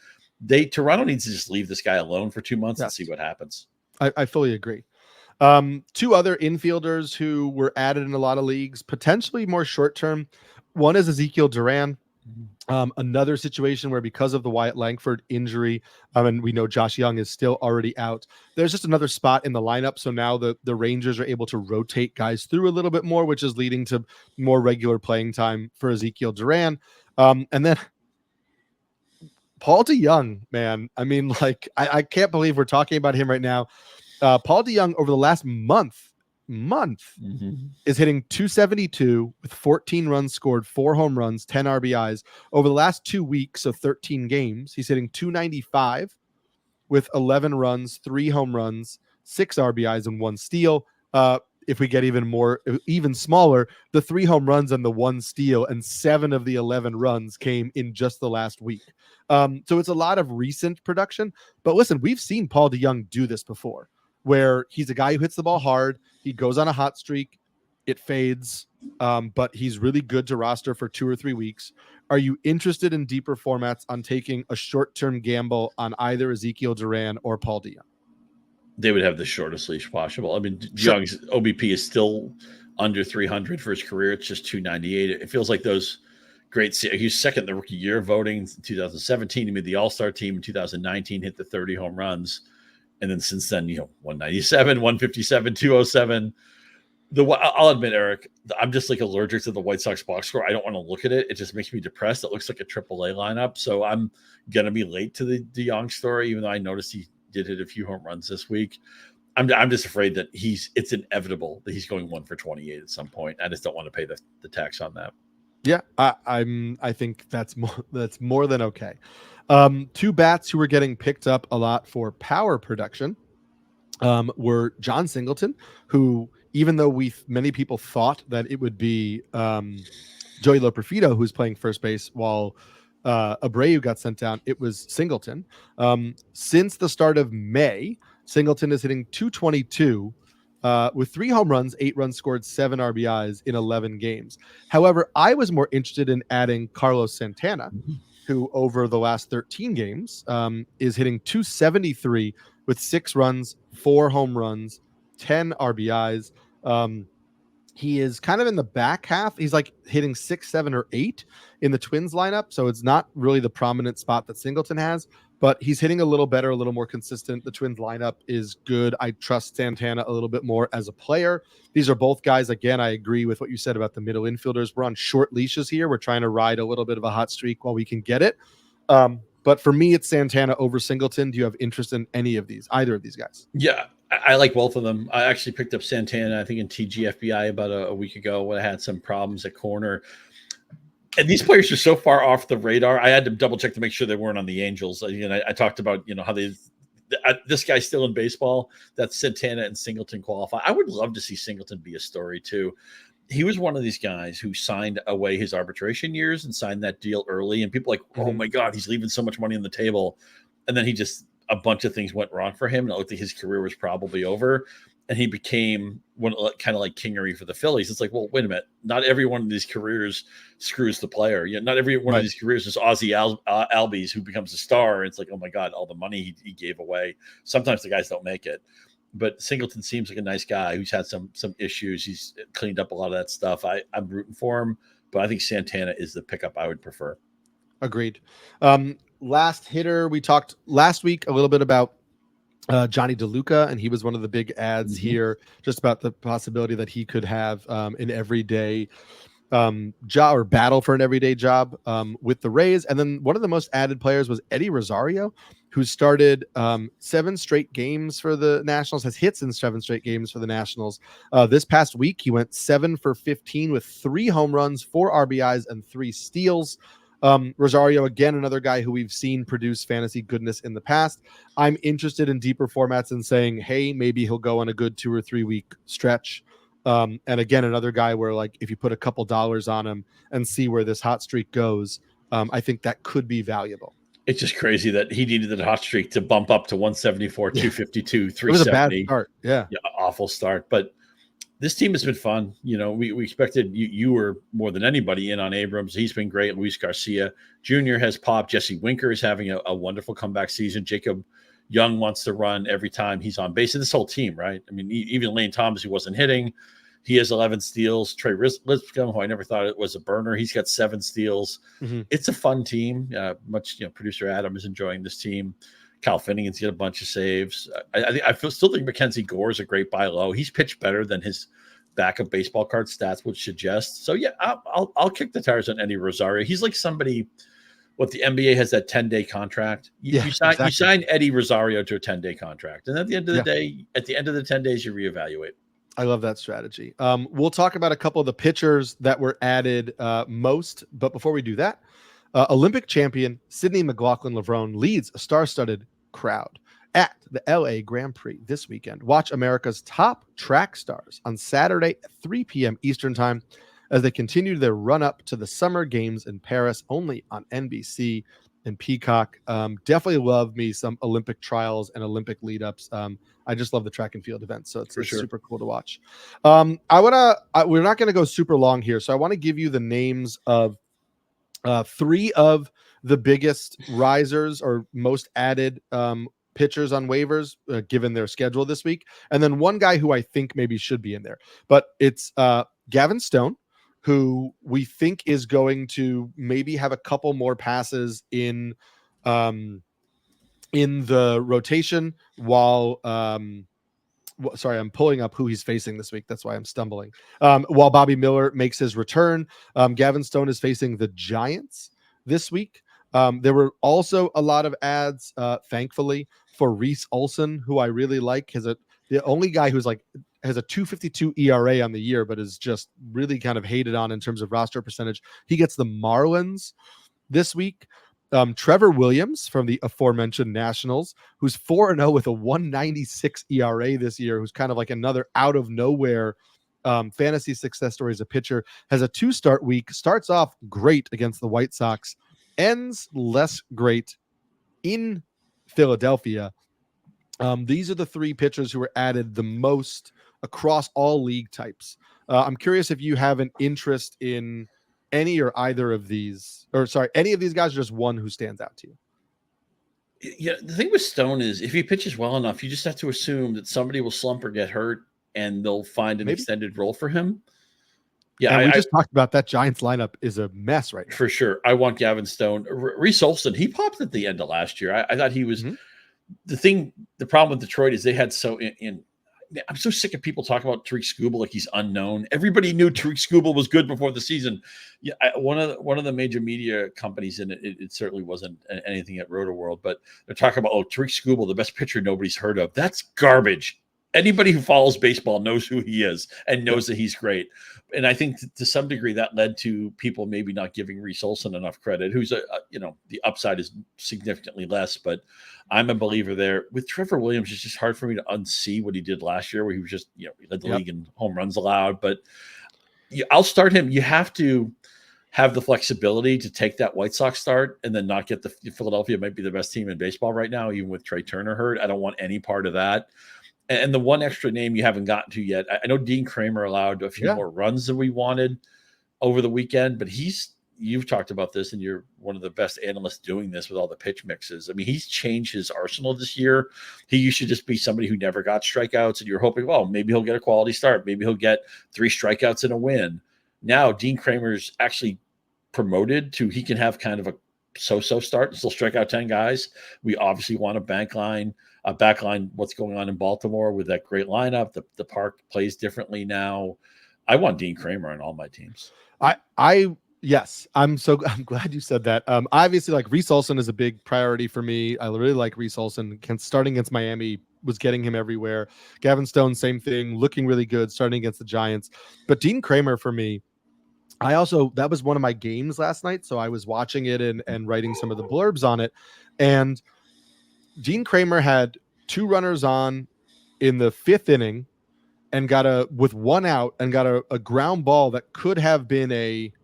Toronto needs to just leave this guy alone for 2 months and see what happens. I fully agree. Two other infielders who were added in a lot of leagues, potentially more short term. One is Ezekiel Duran. Another situation where, because of the Wyatt Langford injury, and we know Josh Jung is still already out, there's just another spot in the lineup. So now the Rangers are able to rotate guys through a little bit more, which is leading to more regular playing time for Ezekiel Duran. And then Paul DeJong, man. I mean, like, I can't believe we're talking about him right now. Paul DeJong, over the last month is hitting 272 with 14 runs scored, 4 home runs, 10 RBIs. Over the last 2 weeks, so 13 games, he's hitting 295 with 11 runs, 3 home runs, 6 RBIs, and 1 steal. If we get even smaller, the 3 home runs and the 1 steal, and 7 of the 11 runs came in just the last week. So it's a lot of recent production. But listen, we've seen Paul DeJong do this before, where he's a guy who hits the ball hard. He goes on a hot streak, it fades, but he's really good to roster for 2 or 3 weeks. Are you interested in deeper formats on taking a short-term gamble on either Ezekiel Duran or Paul DeJong? They would have the shortest leash possible. I mean, Jung's OBP is still under 300 for his career. It's just 298. It feels like those great. He was second in the rookie year voting in 2017. He made the All-Star team in 2019, hit the 30 home runs. And then since then, 197, 157, 207. I'll admit, Eric, I'm just like allergic to the White Sox box score. I don't want to look at it. It just makes me depressed. It looks like a AAA lineup. So I'm going to be late to the DeJong story, even though I noticed he did hit a few home runs this week. I'm just afraid that it's inevitable that he's going 1 for 28 at some point. I just don't want to pay the tax on that. Yeah, I think that's more than okay. 2 bats who were getting picked up a lot for power production were John Singleton, who, even though many people thought that it would be Joey Loperfido who's playing first base while Abreu got sent down, it was Singleton. Since the start of May, Singleton is hitting 222 with 3 home runs, 8 runs scored, 7 RBIs in 11 games. However, I was more interested in adding Carlos Santana, who over the last 13 games is hitting 273 with 6 runs, 4 home runs, 10 RBIs. He is kind of in the back half. He's like hitting 6, 7, or 8 in the Twins lineup. So it's not really the prominent spot that Singleton has, but he's hitting a little better, a little more consistent. The Twins lineup is good. I trust Santana a little bit more as a player. These are both guys. Again, I agree with what you said about the middle infielders. We're on short leashes here. We're trying to ride a little bit of a hot streak while we can get it. But for me, it's Santana over Singleton. Do you have interest in either of these guys? Yeah, I like both of them. I actually picked up Santana, I think, in TGFBI about a week ago when I had some problems at corner. And these players are so far off the radar. I had to double check to make sure they weren't on the Angels. I talked about, how this guy's still in baseball. That's Santana and Singleton qualify. I would love to see Singleton be a story too. He was one of these guys who signed away his arbitration years and signed that deal early. And people oh my God, he's leaving so much money on the table. And then a bunch of things went wrong for him. And it looked like his career was probably over. And he became kind of like Kingery for the Phillies. It's like, well, wait a minute. Not every one of these careers screws the player. Not every one of these careers is Ozzie Albies who becomes a star. It's like, oh my God, all the money he gave away. Sometimes the guys don't make it. But Singleton seems like a nice guy who's had some issues. He's cleaned up a lot of that stuff. I'm rooting for him, but I think Santana is the pickup I would prefer. Agreed. Last hitter, we talked last week a little bit about Johnny DeLuca, and he was one of the big ads here, just about the possibility that he could have an everyday job or battle for an everyday job with the Rays. And then one of the most added players was Eddie Rosario, who started 7 straight games for the Nationals, has hits in 7 straight games for the Nationals. This past week, he went 7 for 15 with 3 home runs, 4 RBIs, and 3 steals. Rosario, again, another guy who we've seen produce fantasy goodness in the past. I'm interested in deeper formats and saying, hey, maybe he'll go on a good 2 or 3 week stretch. And again, another guy where, like, if you put a couple dollars on him and see where this hot streak goes, I think that could be valuable. It's just crazy that he needed the hot streak to bump up to 174, 252, 370. It was a bad start. Yeah, awful start. But this team has been fun. We expected you were more than anybody in on Abrams. He's been great. Luis Garcia Jr. has popped. Jesse Winker is having a wonderful comeback season. Jacob Jung wants to run every time he's on base. And this whole team, right? I mean, even Lane Thomas, who wasn't hitting, he has 11 steals. Trey Lipscomb, who I never thought it was a burner, he's got 7 steals. Mm-hmm. It's a fun team. Producer Adam is enjoying this team. Kyle Finnegan's got a bunch of saves. I still think Mackenzie Gore is a great buy low. He's pitched better than his backup baseball card stats would suggest. So yeah, I'll kick the tires on Eddie Rosario. He's like somebody. What the NBA has that 10-day contract. You sign Eddie Rosario to a 10-day contract, and at the end of the day, at the end of the 10 days, you reevaluate. I love that strategy. We'll talk about a couple of the pitchers that were added most, but before we do that, Olympic champion Sidney McLaughlin-Levrone leads a star-studded crowd at the LA Grand Prix this weekend. Watch America's top track stars on Saturday at 3 p.m. Eastern Time as they continue their run-up to the Summer Games in Paris, only on NBC and Peacock. Definitely love me some Olympic trials and Olympic lead-ups. I just love the track and field events, so it's super cool to watch. We're not going to go super long here, so I want to give you the names of 3 of the biggest risers or most added pitchers on waivers, given their schedule this week, and then one guy who I think maybe should be in there. But it's Gavin Stone, who we think is going to maybe have a couple more passes in the rotation while sorry, I'm pulling up who he's facing this week. That's why I'm stumbling. While Bobby Miller makes his return, Gavin Stone is facing the Giants this week. There were also a lot of ads, thankfully, for Reese Olson, who I really like. The only guy who's has a 2.52 ERA on the year, but is just really kind of hated on in terms of roster percentage. He gets the Marlins this week. Trevor Williams from the aforementioned Nationals, who's 4-0 with a 1.96 ERA this year, who's kind of like another out of nowhere fantasy success story as a pitcher, has a 2-start week, starts off great against the White Sox, ends less great in Philadelphia. These are the 3 pitchers who were added the most across all league types. I'm curious if you have an interest in any or either of these, any of these guys, or just one who stands out to you. Yeah, the thing with Stone is if he pitches well enough, you just have to assume that somebody will slump or get hurt and they'll find an extended role for him. Yeah, and we just talked about that Giants lineup is a mess right now. For sure. I want Gavin Stone. Reese Olson, he popped at the end of last year. I thought he was the problem with Detroit is they had I'm so sick of people talking about Tariq Skubal like he's unknown. Everybody knew Tariq Skubal was good before the season. Yeah, one of the major media companies, and it certainly wasn't anything at Rotoworld, but they're talking about, Tariq Skubal, the best pitcher nobody's heard of. That's garbage. Anybody who follows baseball knows who he is and knows that he's great. And I think to some degree that led to people maybe not giving Reese Olson enough credit, who's the upside is significantly less, but I'm a believer there. With Trevor Williams, it's just hard for me to unsee what he did last year, where he was just, he led the league in home runs allowed, but I'll start him. You have to have the flexibility to take that White Sox start and then not get Philadelphia might be the best team in baseball right now, even with Trey Turner hurt. I don't want any part of that. And the one extra name you haven't gotten to yet, I know Dean Kremer allowed a few more runs than we wanted over the weekend, but you've talked about this, and you're one of the best analysts doing this with all the pitch mixes. I mean, he's changed his arsenal this year. He used to just be somebody who never got strikeouts, and you're hoping, well, maybe he'll get a quality start. Maybe he'll get 3 strikeouts and a win. Now, Dean Kremer's actually promoted to he can have kind of a so-so start and still strike out 10 guys. We obviously want a backline, what's going on in Baltimore with that great lineup. The park plays differently now. I want Dean Kremer on all my teams. Yes, I'm glad you said that. Obviously, like, Reese Olson is a big priority for me. I really like Reese Olson. Starting against Miami was getting him everywhere. Gavin Stone, same thing, looking really good starting against the Giants. But Dean Kremer for me, that was one of my games last night, so I was watching it and writing some of the blurbs on it. And Dean Kremer had 2 runners on in the 5th inning and with 1 out and got a ground ball that could have been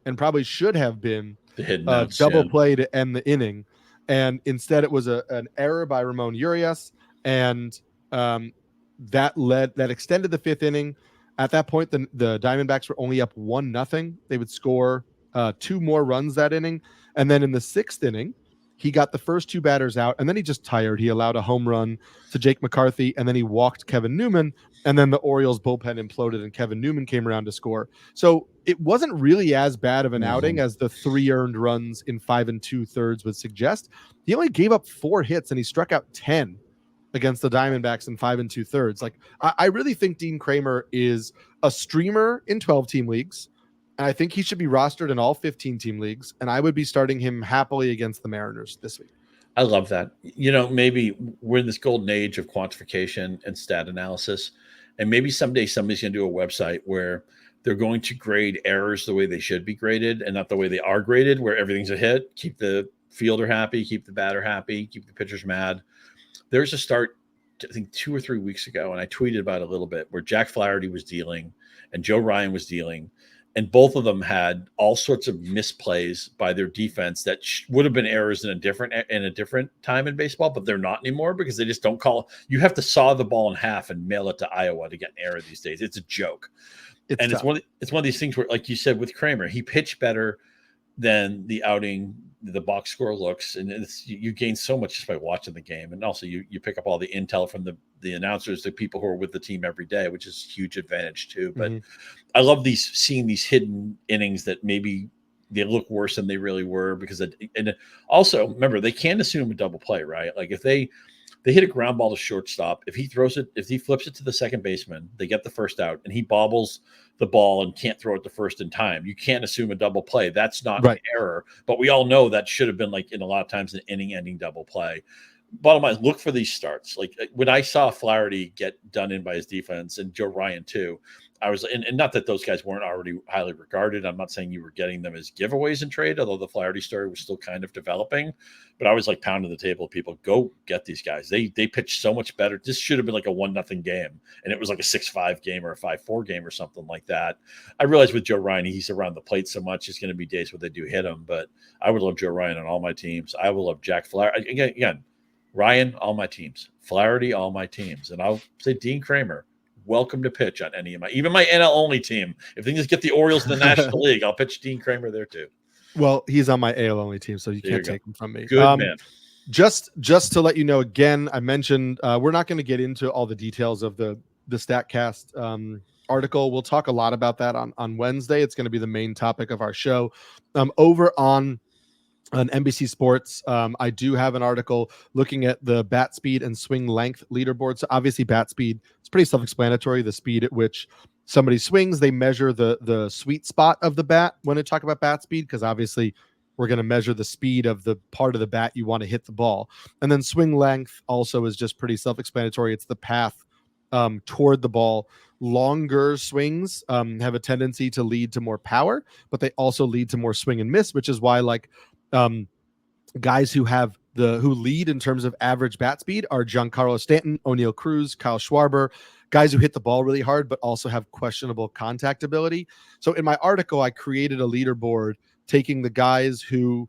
and probably should have been The hidden a outs, double play to end the inning. And instead it was an error by Ramon Urias. And that extended the 5th inning. At that point, the Diamondbacks were only up 1-0. They would score 2 more runs that inning. And then in the 6th inning, he got the first 2 batters out, and then he just tired. He allowed a home run to Jake McCarthy, and then he walked Kevin Newman, and then the Orioles bullpen imploded, and Kevin Newman came around to score. So it wasn't really as bad of an outing as the 3 earned runs in 5 2/3 would suggest. He only gave up 4 hits, and he struck out 10 against the Diamondbacks in 5 2/3. Like, I really think Dean Kremer is a streamer in 12-team leagues. And I think he should be rostered in all 15-team leagues, and I would be starting him happily against the Mariners this week. I love that. Maybe we're in this golden age of quantification and stat analysis, and maybe someday somebody's going to do a website where they're going to grade errors the way they should be graded and not the way they are graded, where everything's a hit, keep the fielder happy, keep the batter happy, keep the pitchers mad. There's a start, I think 2 or 3 weeks ago, and I tweeted about it a little bit, where Jack Flaherty was dealing and Joe Ryan was dealing. And both of them had all sorts of misplays by their defense that would have been errors in a different time in baseball, but they're not anymore because they just don't call. You have to saw the ball in half and mail it to Iowa to get an error these days. It's a joke. It's one of these things where, like you said with Kremer, he pitched better than the outing, the box score looks, and you gain so much just by watching the game. And also you pick up all the intel from the announcers, the people who are with the team every day, which is a huge advantage too. But I love seeing these hidden innings that maybe they look worse than they really were and also remember, they can't assume a double play, right? Like if they hit a ground ball to shortstop, if he flips it to the second baseman, they get the first out, and he bobbles the ball and can't throw it to first in time, you can't assume a double play. That's not an error, but we all know that should have been, like, in a lot of times, an inning-ending double play. Bottom line, look for these starts. Like when I saw Flaherty get done in by his defense, and Joe Ryan too, I was, and not that those guys weren't already highly regarded. I'm not saying you were getting them as giveaways in trade, although the Flaherty story was still kind of developing. But I was like pounding the table with people, go get these guys. They pitched so much better. This should have been like a 1-0 game, and it was like a 6-5 game or a 5-4 game or something like that. I realize with Joe Ryan, he's around the plate so much, it's going to be days where they do hit him. But I would love Joe Ryan on all my teams. I will love Jack Flaherty again. Ryan, all my teams. Flaherty, all my teams. And I'll say Dean Kremer, welcome to pitch on any of even my NL only team. If they just get the Orioles in the National League, I'll pitch Dean Kremer there too. Well, he's on my AL only team, so you can't take him from me. Good man. Just to let you know, again, I mentioned we're not going to get into all the details of the Statcast article. We'll talk a lot about that on Wednesday. It's going to be the main topic of our show. Over on NBC Sports, I do have an article looking at the bat speed and swing length leaderboard. So obviously bat speed, it's pretty self-explanatory. The speed at which somebody swings, they measure the sweet spot of the bat when they talk about bat speed, because obviously we're going to measure the speed of the part of the bat you want to hit the ball. And then swing length also is just pretty self-explanatory. It's the path toward the ball. Longer swings have a tendency to lead to more power, but they also lead to more swing and miss, which is why, like, guys who lead in terms of average bat speed are Giancarlo Stanton, O'Neal Cruz, Kyle Schwarber, guys who hit the ball really hard but also have questionable contact ability. So in my article, I created a leaderboard taking the guys who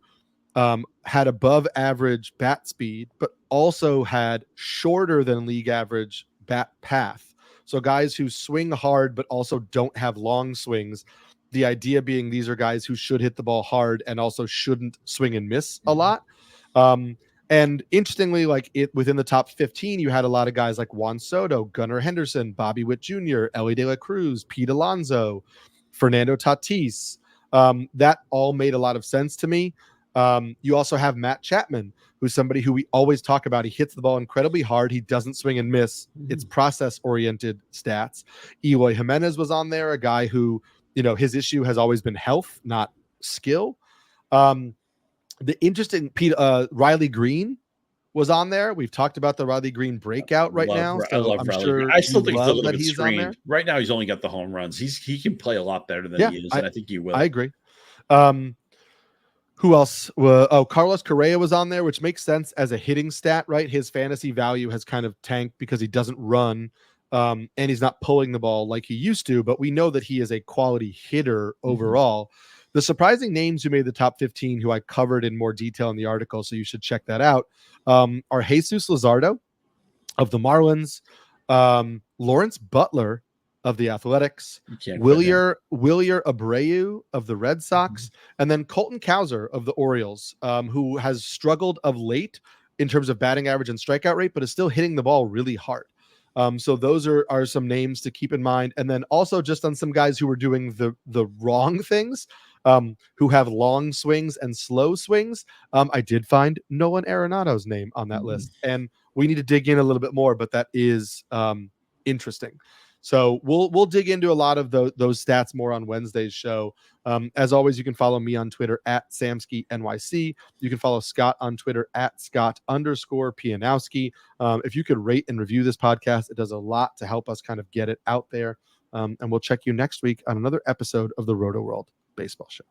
had above average bat speed but also had shorter than league average bat path. So guys who swing hard but also don't have long swings. The idea being these are guys who should hit the ball hard and also shouldn't swing and miss a lot. And interestingly, like within the top 15, you had a lot of guys like Juan Soto, Gunnar Henderson, Bobby Witt Jr., Ellie De La Cruz, Pete Alonso, Fernando Tatis. That all made a lot of sense to me. You also have Matt Chapman, who's somebody who we always talk about. He hits the ball incredibly hard. He doesn't swing and miss. It's process-oriented stats. Eloy Jimenez was on there, a guy who, his issue has always been health, not skill. The interesting Riley Green was on there. We've talked about the Riley Green breakout right now. I So love I'm Riley sure Green. I still you think it's a love little that bit he's on there. screened. Right now, he's only got the home runs. He can play a lot better than he is, and I think he will. I agree. Who else? Carlos Correa was on there, which makes sense as a hitting stat, right? His fantasy value has kind of tanked because he doesn't run, and he's not pulling the ball like he used to. But we know that he is a quality hitter overall. The surprising names who made the top 15, who I covered in more detail in the article, so you should check that out, are Jesus Luzardo of the Marlins, Lawrence Butler of the Athletics, Wilyer Abreu of the Red Sox, and then Colton Cowser of the Orioles, who has struggled of late in terms of batting average and strikeout rate, but is still hitting the ball really hard. So those are some names to keep in mind. And then also just on some guys who were doing the wrong things, who have long swings and slow swings. I did find Nolan Arenado's name on that list, and we need to dig in a little bit more, but that is interesting. So we'll dig into a lot of those stats more on Wednesday's show. As always, you can follow me on Twitter at SamskiNYC. You can follow Scott on Twitter at Scott_Pianowski. If you could rate and review this podcast, it does a lot to help us kind of get it out there. And we'll check you next week on another episode of the Rotoworld Baseball Show.